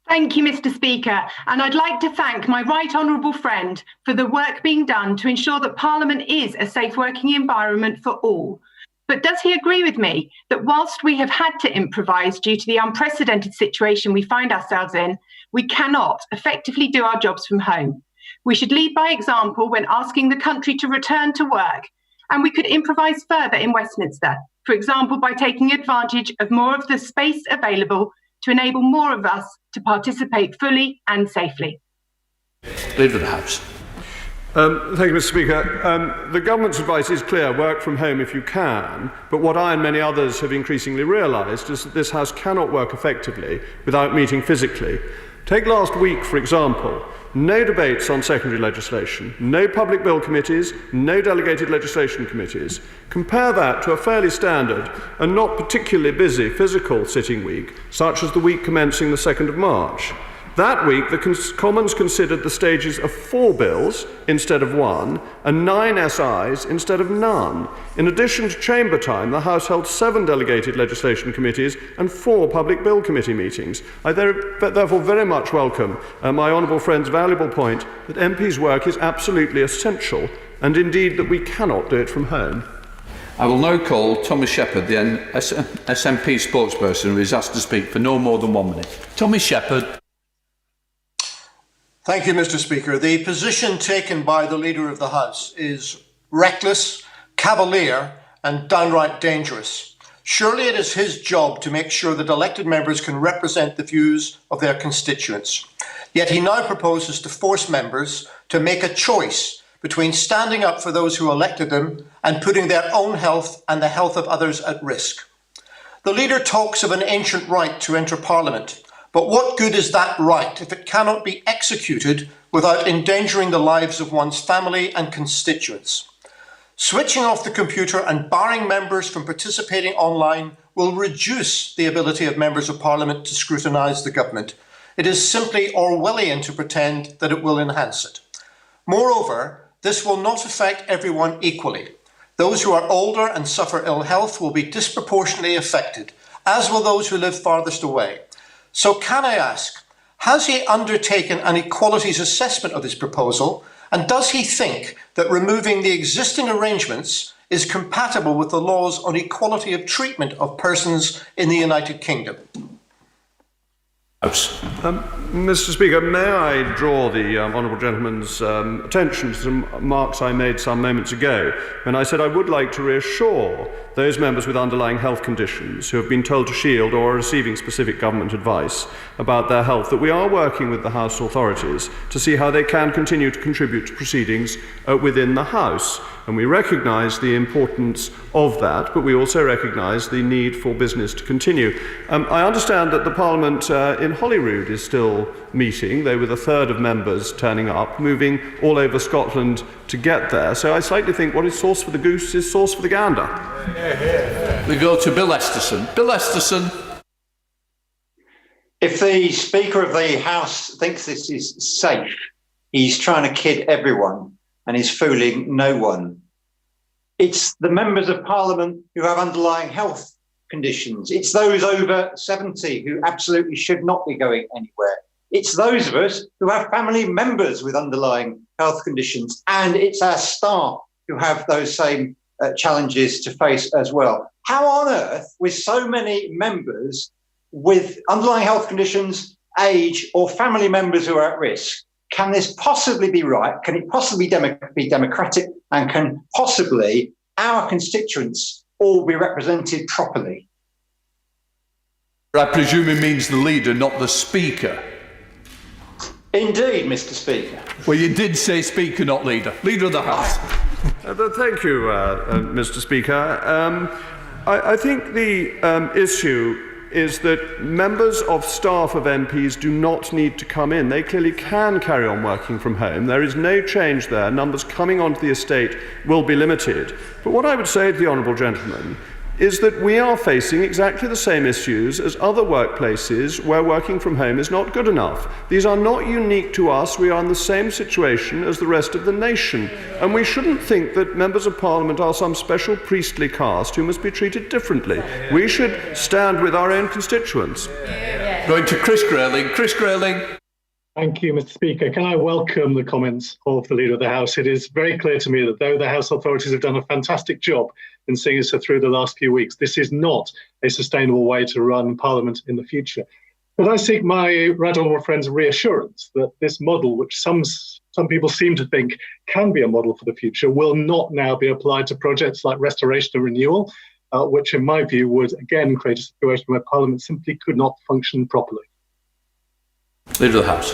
Thank you, Mr. Speaker, and I'd like to thank my right honourable friend for the work being done to ensure that Parliament is a safe working environment for all. But does he agree with me that whilst we have had to improvise due to the unprecedented situation we find ourselves in, we cannot effectively do our jobs from home? We should lead by example when asking the country to return to work, and we could improvise further in Westminster, for example, by taking advantage of more of the space available to enable more of us to participate fully and safely. Leader of the House. Thank you, Mr. Speaker. The government's advice is clear: work from home if you can. But what I and many others have increasingly realised is that this House cannot work effectively without meeting physically. Take last week, for example. No debates on secondary legislation, no public bill committees, no delegated legislation committees. Compare that to a fairly standard and not particularly busy physical sitting week, such as the week commencing the 2nd of March. That week, the Commons considered the stages of 4 bills instead of 1, and 9 SIs instead of none. In addition to chamber time, the House held 7 delegated legislation committees and 4 public bill committee meetings. I therefore very much welcome my honourable friend's valuable point that MPs' work is absolutely essential, and indeed that we cannot do it from home. I will now call Thomas Shepherd, the SNP spokesperson, who is asked to speak for no more than 1 minute. Thomas Shepherd. Thank you, Mr. Speaker. The position taken by the Leader of the House is reckless, cavalier, and downright dangerous. Surely it is his job to make sure that elected members can represent the views of their constituents. Yet he now proposes to force members to make a choice between standing up for those who elected them and putting their own health and the health of others at risk. The Leader talks of an ancient right to enter Parliament. But what good is that right if it cannot be executed without endangering the lives of one's family and constituents? Switching off the computer and barring members from participating online will reduce the ability of members of Parliament to scrutinise the government. It is simply Orwellian to pretend that it will enhance it. Moreover, this will not affect everyone equally. Those who are older and suffer ill health will be disproportionately affected, as will those who live farthest away. So can I ask, has he undertaken an equalities assessment of this proposal, and does he think that removing the existing arrangements is compatible with the laws on equality of treatment of persons in the United Kingdom? Mr. Speaker, may I draw the honourable gentleman's attention to some remarks I made some moments ago when I said I would like to reassure those members with underlying health conditions who have been told to shield or are receiving specific government advice about their health that we are working with the House authorities to see how they can continue to contribute to proceedings within the House. And we recognise the importance of that, but we also recognise the need for business to continue. I understand that the Parliament in Holyrood is still meeting. They were the third of members turning up, moving all over Scotland to get there. So I slightly think what is sauce for the goose is sauce for the gander. We go to Bill Esterson. Bill Esterson. If the Speaker of the House thinks this is safe, He's trying to kid everyone and he's fooling no one. It's the members of Parliament who have underlying health conditions. It's those over 70 who absolutely should not be going anywhere. It's those of us who have family members with underlying health conditions. And it's our staff who have those same challenges to face as well. How on earth, with so many members with underlying health conditions, age, or family members who are at risk, can this possibly be right? Can it possibly be democratic? And can possibly our constituents all be represented properly? I presume it means the leader, not the speaker. Indeed, Mr. Speaker. Well, you did say speaker, not leader. Leader of the House. Thank you, Mr. Speaker. I think the issue is that members of staff of MPs do not need to come in. They clearly can carry on working from home. There is no change there. Numbers coming onto the estate will be limited. But what I would say to the honourable gentleman is that we are facing exactly the same issues as other workplaces where working from home is not good enough. These are not unique to us. We are in the same situation as the rest of the nation. And we shouldn't think that members of Parliament are some special priestly caste who must be treated differently. We should stand with our own constituents. Going to Chris Grayling. Chris Grayling. Thank you, Mr. Speaker. Can I welcome the comments of the Leader of the House? It is very clear to me that though the House authorities have done a fantastic job in seeing us through the last few weeks, this is not a sustainable way to run Parliament in the future. But I seek my right honourable friend's reassurance that this model, which some people seem to think can be a model for the future, will not now be applied to projects like restoration and renewal, which in my view would again create a situation where Parliament simply could not function properly. Leader of the House.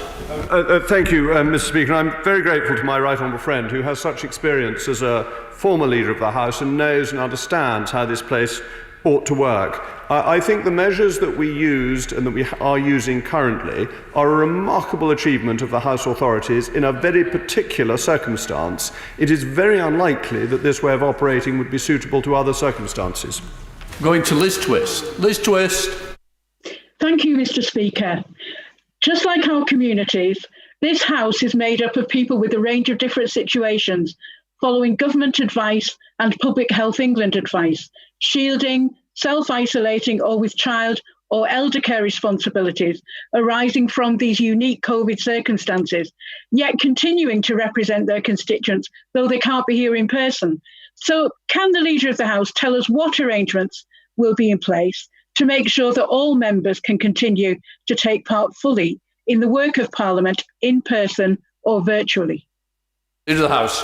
Thank you, Mr. Speaker. I'm very grateful to my right honourable friend who has such experience as a former Leader of the House and knows and understands how this place ought to work. I think the measures that we used and that we are using currently are a remarkable achievement of the House authorities in a very particular circumstance. It is very unlikely that this way of operating would be suitable to other circumstances. Going to Liz Twist. Liz Twist. Thank you, Mr. Speaker. Just like our communities, this House is made up of people with a range of different situations, following government advice and Public Health England advice, shielding, self-isolating or with child or elder care responsibilities arising from these unique COVID circumstances, yet continuing to represent their constituents, though they can't be here in person. So can the Leader of the House tell us what arrangements will be in place to make sure that all members can continue to take part fully in the work of Parliament in person or virtually? Leader of the House.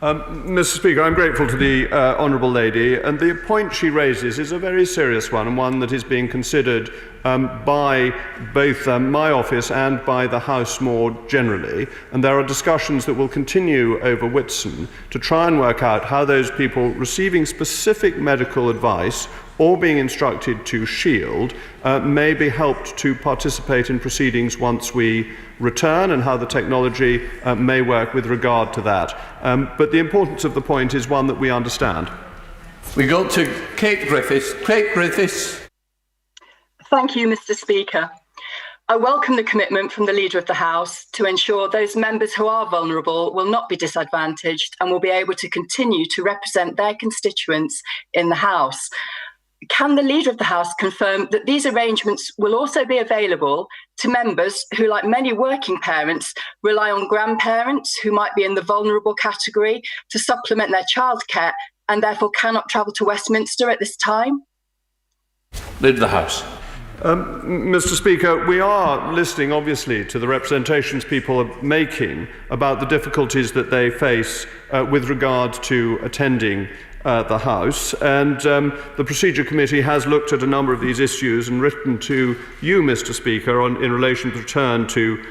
Mr. Speaker, I'm grateful to the honourable lady, and the point she raises is a very serious one and one that is being considered by both my office and by the House more generally, and there are discussions that will continue over Whitsun to try and work out how those people receiving specific medical advice or being instructed to shield may be helped to participate in proceedings once we return, and how the technology may work with regard to that. But the importance of the point is one that we understand. We go to Kate Griffiths. Kate Griffiths. Thank you, Mr. Speaker. I welcome the commitment from the Leader of the House to ensure those members who are vulnerable will not be disadvantaged and will be able to continue to represent their constituents in the House. Can the Leader of the House confirm that these arrangements will also be available to members who, like many working parents, rely on grandparents who might be in the vulnerable category to supplement their childcare and therefore cannot travel to Westminster at this time? Leader of the House. Mr. Speaker, we are listening, obviously, to the representations people are making about the difficulties that they face with regard to attending the House, and the Procedure Committee has looked at a number of these issues and written to you, Mr. Speaker, in relation to return to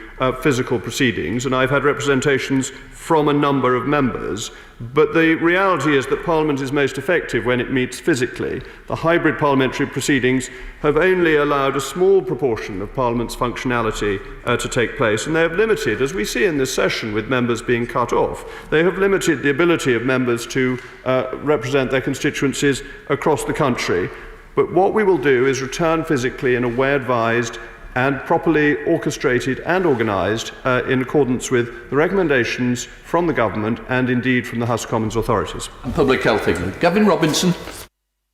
physical proceedings, and I've had representations from a number of members. But the reality is that Parliament is most effective when it meets physically. The hybrid parliamentary proceedings have only allowed a small proportion of Parliament's functionality to take place, and they have limited, as we see in this session with members being cut off, they have limited the ability of members to represent their constituencies across the country. But what we will do is return physically in a way advised and properly orchestrated and organised in accordance with the recommendations from the government and indeed from the House of Commons authorities. And Public Health England. Gavin Robinson.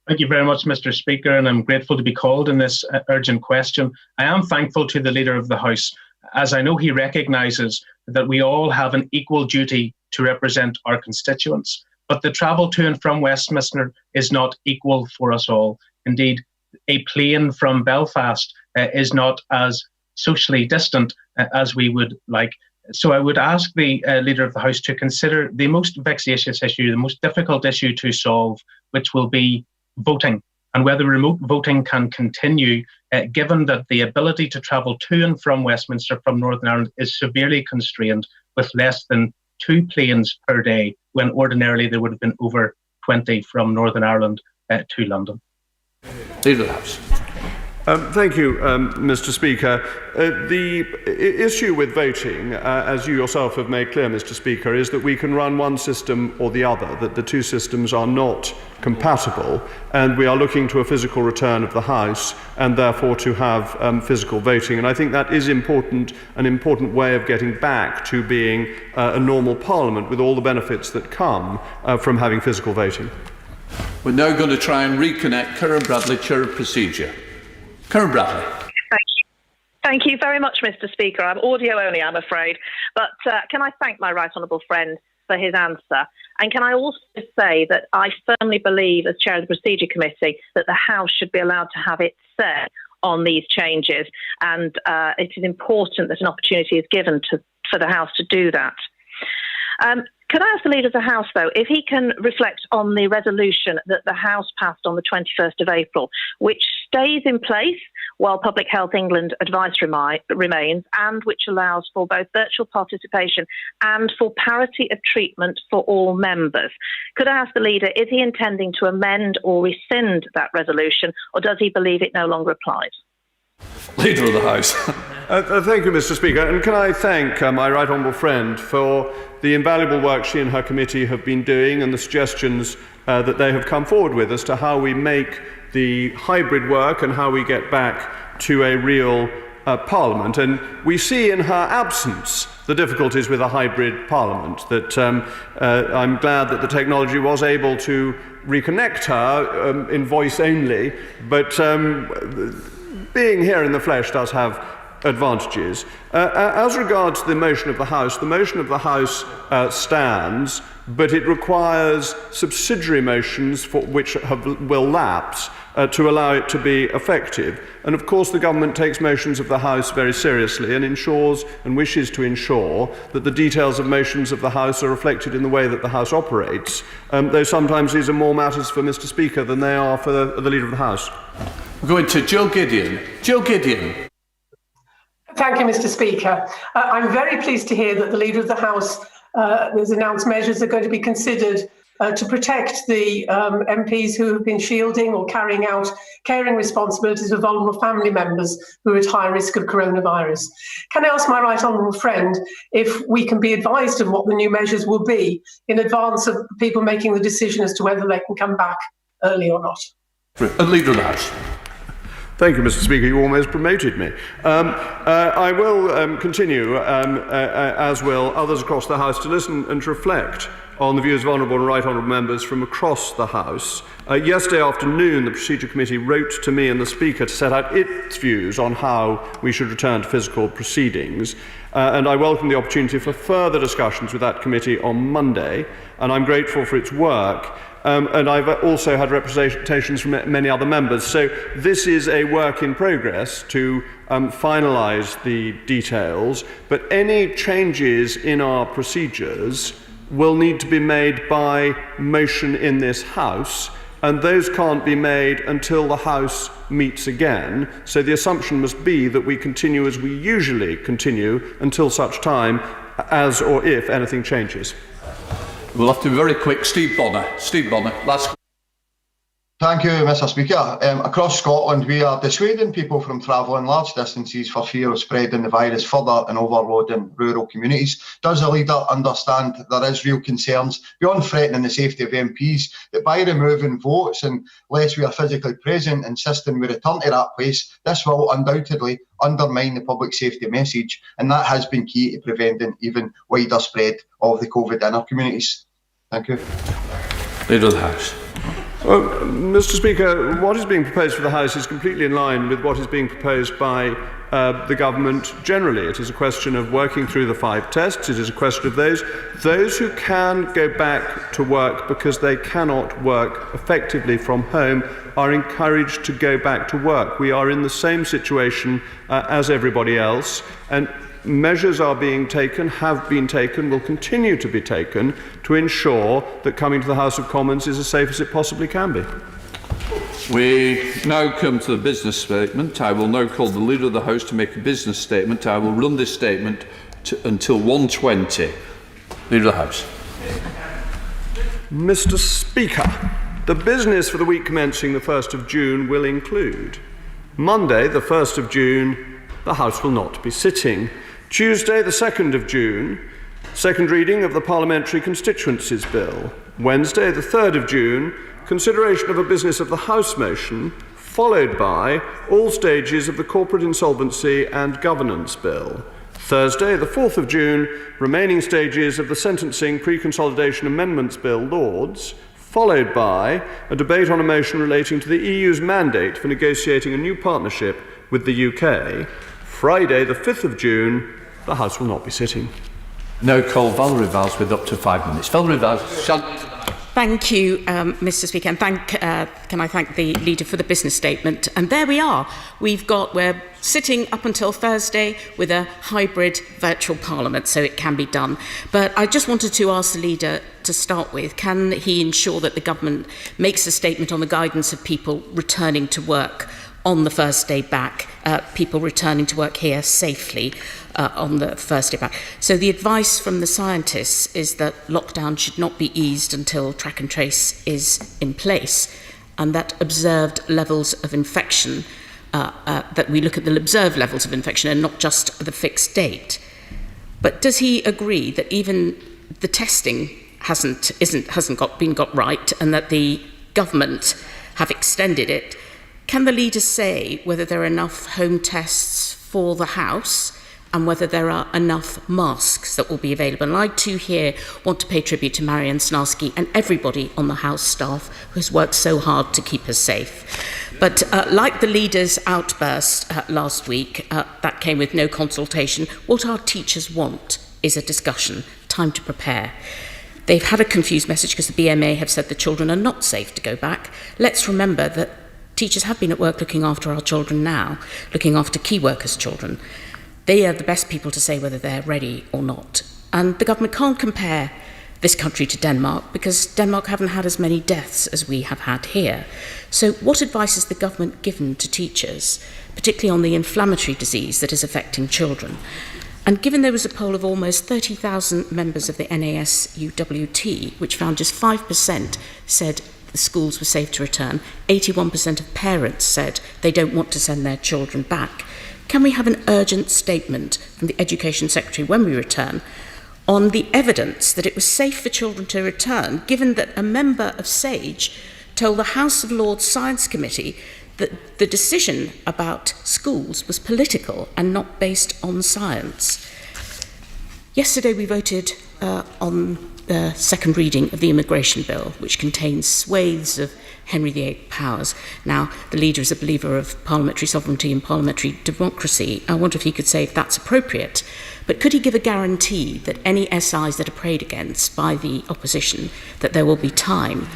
Thank you very much, Mr. Speaker, and I'm grateful to be called in this urgent question. I am thankful to the Leader of the House, as I know he recognises that we all have an equal duty to represent our constituents. But the travel to and from Westminster is not equal for us all. Indeed, a plane from Belfast is not as socially distant as we would like. So I would ask the Leader of the House to consider the most vexatious issue, the most difficult issue to solve, which will be voting, and whether remote voting can continue, given that the ability to travel to and from Westminster from Northern Ireland is severely constrained with less than 2 planes per day, when ordinarily there would have been over 20 from Northern Ireland to London. Leader of the House. Thank you, Mr. Speaker. The issue with voting, as you yourself have made clear, Mr. Speaker, is that we can run one system or the other, that the two systems are not compatible, and we are looking to a physical return of the House and therefore to have physical voting. And I think that is important, an important way of getting back to being a normal Parliament with all the benefits that come from having physical voting. We're now going to try and reconnect Karen Bradley, Chair of Procedure. Karen Bradley. Thank you very much, Mr. Speaker. I'm audio only, I'm afraid. But can I thank my right honourable friend for his answer? And can I also say that I firmly believe, as Chair of the Procedure Committee, that the House should be allowed to have its say on these changes. And it is important that an opportunity is given for the House to do that. Could I ask the Leader of the House, though, if he can reflect on the resolution that the House passed on the 21st of April, which stays in place while Public Health England advice remains, and which allows for both virtual participation and for parity of treatment for all members. Could I ask the Leader, is he intending to amend or rescind that resolution, or does he believe it no longer applies? Leader of the House. Thank you, Mr. Speaker. And can I thank my right honourable friend for the invaluable work she and her committee have been doing and the suggestions that they have come forward with as to how we make the hybrid work and how we get back to a real Parliament. And we see in her absence the difficulties with a hybrid Parliament, that I'm glad that the technology was able to reconnect her in voice only, but being here in the flesh does have advantages. As regards the motion of the House stands, but it requires subsidiary motions for which will lapse to allow it to be effective. And of course the government takes motions of the House very seriously and ensures and wishes to ensure that the details of motions of the House are reflected in the way that the House operates, though sometimes these are more matters for Mr. Speaker than they are for the Leader of the House. We're going to Jill Gideon. Jill Gideon. Thank you, Mr. Speaker. I'm very pleased to hear that the Leader of the House has announced measures are going to be considered to protect the MPs who have been shielding or carrying out caring responsibilities of vulnerable family members who are at high risk of coronavirus. Can I ask my right honourable friend if we can be advised of what the new measures will be in advance of people making the decision as to whether they can come back early or not? Leader of the House. Thank you, Mr. Speaker. You almost promoted me. I will continue, as will others across the House, to listen and to reflect on the views of honourable and right honourable members from across the House. Yesterday afternoon, the Procedure Committee wrote to me and the Speaker to set out its views on how we should return to physical proceedings. And I welcome the opportunity for further discussions with that committee on Monday, and I'm grateful for its work. And I've also had representations from many other members. So this is a work in progress to finalise the details, but any changes in our procedures will need to be made by motion in this House, and those can't be made until the House meets again. So the assumption must be that we continue as we usually continue until such time as or if anything changes. We'll have to be very quick. Steve Bonner, last. Thank you, Mr. Speaker. Across Scotland, we are dissuading people from travelling large distances for fear of spreading the virus further and overloading rural communities. Does the leader understand there is real concerns beyond threatening the safety of MPs that by removing votes unless we are physically present, insisting we return to that place, this will undoubtedly undermine the public safety message, and that has been key to preventing even wider spread of the COVID in our communities? Thank you. Leader of the House. Well, Mr. Speaker, what is being proposed for the House is completely in line with what is being proposed by the government generally. It is a question of working through the 5 tests. It is a question of those who can go back to work because they cannot work effectively from home are encouraged to go back to work. We are in the same situation as everybody else, and measures are being taken, have been taken, will continue to be taken to ensure that coming to the House of Commons is as safe as it possibly can be. We now come to the business statement. I will now call the Leader of the House to make a business statement. I will run this statement until 1:20. Leader of the House. Mr. Speaker, the business for the week commencing the 1st of June will include Monday, the 1st of June, the House will not be sitting. Tuesday, the 2nd of June, second reading of the Parliamentary Constituencies Bill. Wednesday, the 3rd of June, consideration of a business of the House motion, followed by all stages of the Corporate Insolvency and Governance Bill. Thursday, the 4th of June, remaining stages of the Sentencing Pre-Consolidation Amendments Bill, Lords, followed by a debate on a motion relating to the EU's mandate for negotiating a new partnership with the UK. Friday, the 5th of June, the House will not be sitting. Now call Valerie Valls with up to 5 minutes. Valerie Valls. Thank you, Mr. Speaker, and can I thank the Leader for the business statement. And there we are. We're sitting up until Thursday with a hybrid virtual Parliament, so it can be done. But I just wanted to ask the Leader to start with, can he ensure that the government makes a statement on the guidance of people returning to work on the first day back, people returning to work here safely on the first day back? So the advice from the scientists is that lockdown should not be eased until track and trace is in place, and that observed levels of infection, that we look at the observed levels of infection and not just the fixed date. But does he agree that even the testing hasn't been got right, and that the government have extended it? Can the Leader say whether there are enough home tests for the House and whether there are enough masks that will be available? And I too here want to pay tribute to Marianne Snarsky and everybody on the House staff who has worked so hard to keep us safe. But like the Leader's outburst last week, that came with no consultation. What our teachers want is a discussion, time to prepare. They've had a confused message because the BMA have said the children are not safe to go back. Let's remember that teachers have been at work looking after our children now, looking after key workers' children. They are the best people to say whether they're ready or not. And the government can't compare this country to Denmark because Denmark haven't had as many deaths as we have had here. So what advice has the government given to teachers, particularly on the inflammatory disease that is affecting children? And given there was a poll of almost 30,000 members of the NASUWT, which found just 5% said the schools were safe to return, 81% of parents said they don't want to send their children back. Can we have an urgent statement from the Education Secretary when we return on the evidence that it was safe for children to return, given that a member of SAGE told the House of Lords Science Committee that the decision about schools was political and not based on science? Yesterday we voted on the second reading of the immigration bill, which contains swathes of Henry VIII powers. Now, the Leader is a believer of parliamentary sovereignty and parliamentary democracy. I wonder if he could say if that's appropriate. But could he give a guarantee that any SIs that are prayed against by the opposition, that there will be time,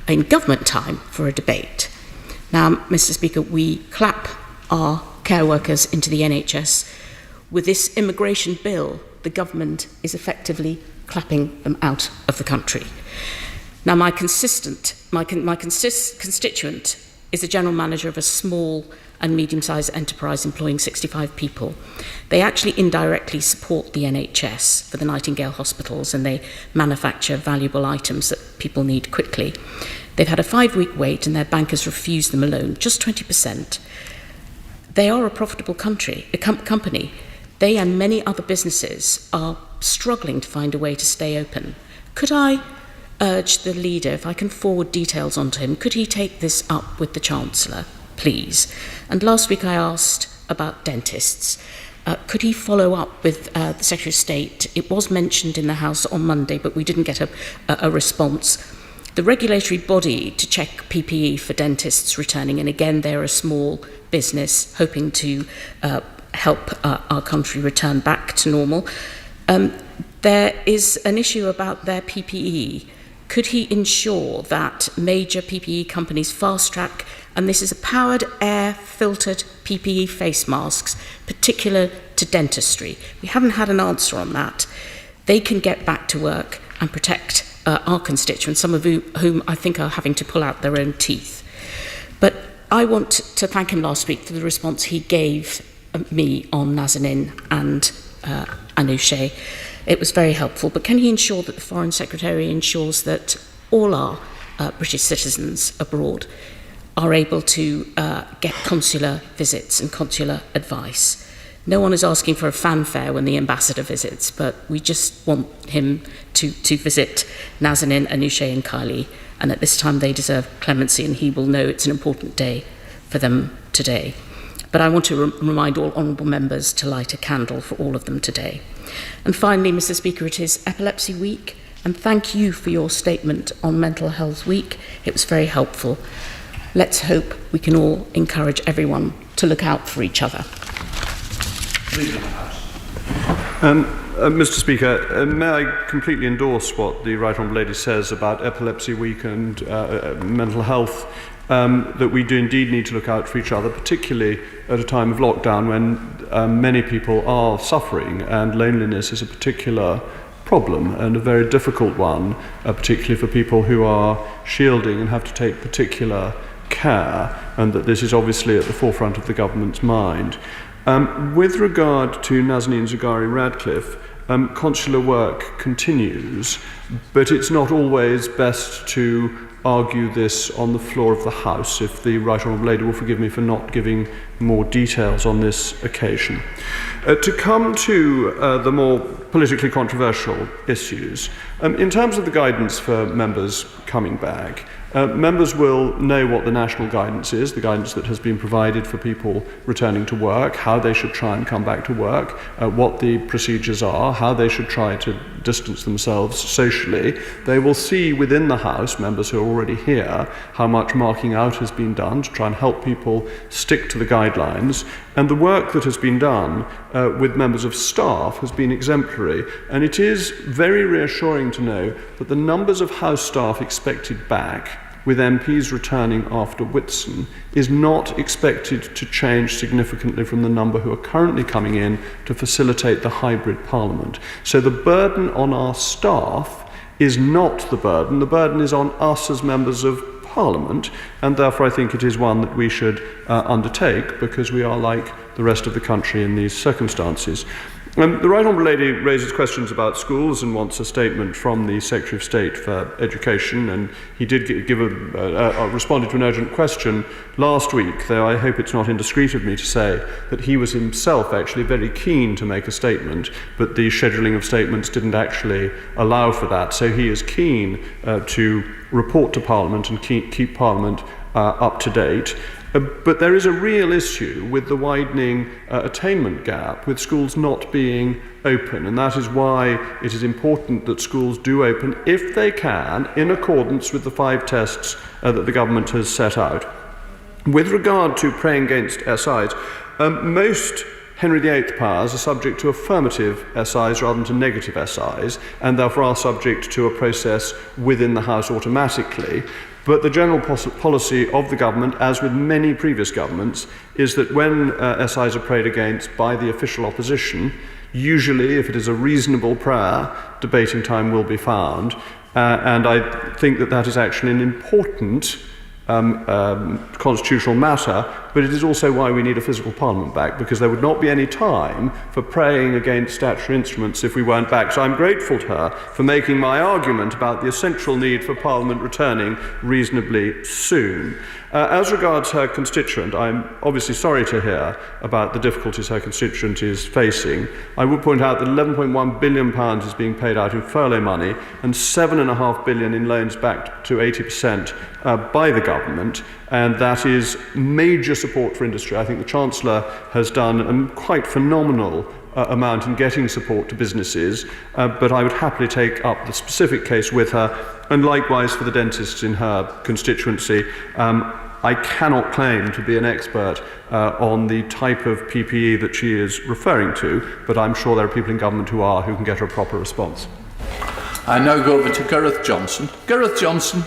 in government time, for a debate? Now, Mr. Speaker, we clap our care workers into the NHS. With this immigration bill, the government is effectively clapping them out of the country. Now, my constituent is the general manager of a small and medium-sized enterprise employing 65 people. They actually indirectly support the NHS for the Nightingale hospitals, and they manufacture valuable items that people need quickly. They've had a 5-week wait and their bankers refused them a loan, just 20%. They are a profitable company. They and many other businesses are struggling to find a way to stay open. Could I urge the leader, if I can forward details onto him, could he take this up with the Chancellor, please? And last week I asked about dentists. Could he follow up with the Secretary of State? It was mentioned in the House on Monday, but we didn't get a response. The regulatory body to check PPE for dentists returning, and again, they're a small business hoping to help our country return back to normal. There is an issue about their PPE. Could he ensure that major PPE companies fast-track, and this is a powered air filtered PPE face masks, particular to dentistry? We haven't had an answer on that. They can get back to work and protect our constituents, some of whom I think are having to pull out their own teeth. But I want to thank him last week for the response he gave me on Nazanin and Anousheh. It was very helpful, but can he ensure that the Foreign Secretary ensures that all our British citizens abroad are able to get consular visits and consular advice? No one is asking for a fanfare when the ambassador visits, but we just want him to visit Nazanin, Anousheh and Kylie, and at this time they deserve clemency, and he will know it's an important day for them today. But I want to remind all honourable members to light a candle for all of them today. And finally, Mr. Speaker, it is Epilepsy Week, and thank you for your statement on Mental Health Week. It was very helpful. Let's hope we can all encourage everyone to look out for each other. Mr. Speaker, may I completely endorse what the Right Honourable Lady says about Epilepsy Week and mental health, that we do indeed need to look out for each other, particularly at a time of lockdown when many people are suffering, and loneliness is a particular problem and a very difficult one, particularly for people who are shielding and have to take particular care, and that this is obviously at the forefront of the government's mind. With regard to Nazanin Zaghari-Ratcliffe, consular work continues, but it's not always best to argue this on the floor of the House, if the Right Honourable Lady will forgive me for not giving more details on this occasion. To come to the more politically controversial issues, in terms of the guidance for members coming back, members will know what the national guidance is, the guidance that has been provided for people returning to work, how they should try and come back to work, what the procedures are, how they should try to distance themselves socially. They will see within the House, members who are already here, how much marking out has been done to try and help people stick to the guidelines. And the work that has been done with members of staff has been exemplary. And it is very reassuring to know that the numbers of House staff expected back, with MPs returning after Whitsun, is not expected to change significantly from the number who are currently coming in to facilitate the hybrid parliament. So the burden on our staff is not the burden is on us as members of Parliament, and therefore I think it is one that we should undertake, because we are like the rest of the country in these circumstances. The Right Honourable Lady raises questions about schools and wants a statement from the Secretary of State for Education, and he did responded to an urgent question last week, though I hope it's not indiscreet of me to say that he was himself actually very keen to make a statement, but the scheduling of statements didn't actually allow for that, so he is keen to report to Parliament and keep Parliament up to date. But there is a real issue with the widening attainment gap, with schools not being open, and that is why it is important that schools do open, if they can, in accordance with the 5 tests that the government has set out. With regard to praying against SIs, most Henry VIII powers are subject to affirmative SIs rather than to negative SIs, and therefore are subject to a process within the House automatically. But the general policy of the government, as with many previous governments, is that when SIs are prayed against by the official opposition, usually, if it is a reasonable prayer, debating time will be found. And I think that that is actually an important constitutional matter, but it is also why we need a physical Parliament back, because there would not be any time for praying against statutory instruments if we weren't back. So I'm grateful to her for making my argument about the essential need for Parliament returning reasonably soon. As regards her constituent, I'm obviously sorry to hear about the difficulties her constituent is facing. I would point out that £11.1 billion is being paid out in furlough money and £7.5 billion in loans backed to 80% by the government, and that is major support for industry. I think the Chancellor has done a quite phenomenal amount in getting support to businesses, but I would happily take up the specific case with her, and likewise for the dentists in her constituency. I cannot claim to be an expert on the type of PPE that she is referring to, but I'm sure there are people in government who can get her a proper response. I now go over to Gareth Johnson. Gareth Johnson.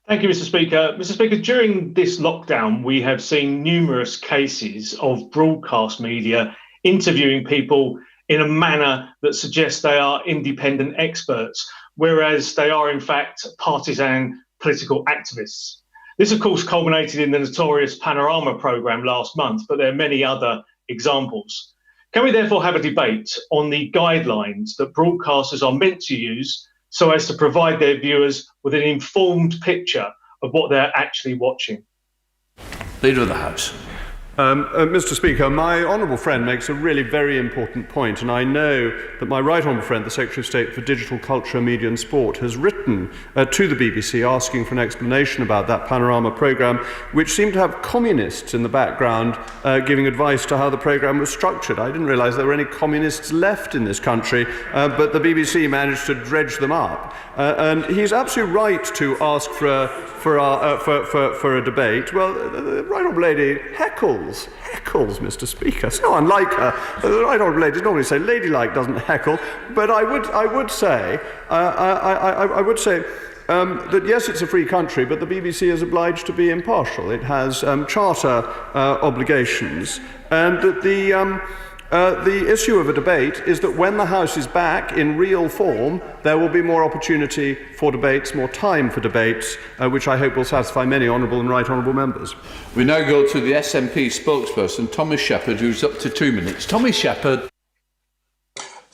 Thank you, Mr. Speaker. Mr. Speaker, during this lockdown, we have seen numerous cases of broadcast media interviewing people in a manner that suggests they are independent experts, whereas they are in fact partisan political activists. This, of course, culminated in the notorious Panorama programme last month, but there are many other examples. Can we therefore have a debate on the guidelines that broadcasters are meant to use so as to provide their viewers with an informed picture of what they're actually watching? Leader of the House. Mr. Speaker, my honourable friend makes a really very important point, and I know that my right honourable friend, the Secretary of State for Digital, Culture, Media and Sport, has written to the BBC asking for an explanation about that Panorama programme, which seemed to have communists in the background giving advice to how the programme was structured. I didn't realise there were any communists left in this country, but the BBC managed to dredge them up. And he's absolutely right to ask for a debate. Well, the right honourable lady heckles, Mr. Speaker. So unlike her, the right honourable ladies normally say ladylike doesn't heckle, but I would say that yes, it's a free country, but the BBC is obliged to be impartial. It has charter obligations, and that the issue of a debate is that when the House is back in real form, there will be more opportunity for debates, more time for debates, which I hope will satisfy many honourable and right honourable members. We now go to the SNP spokesperson, Thomas Shepherd, who's up to 2 minutes. Thomas Shepherd.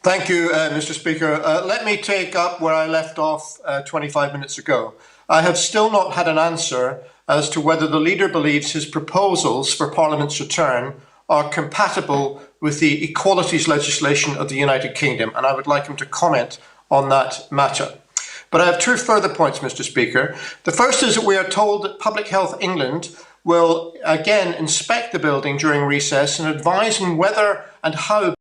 Thank you, Mr. Speaker. Let me take up where I left off 25 minutes ago. I have still not had an answer as to whether the leader believes his proposals for Parliament's return are compatible with the equalities legislation of the United Kingdom, and I would like him to comment on that matter. But I have two further points, Mr. Speaker. The first is that we are told that Public Health England will again inspect the building during recess and advise on whether and how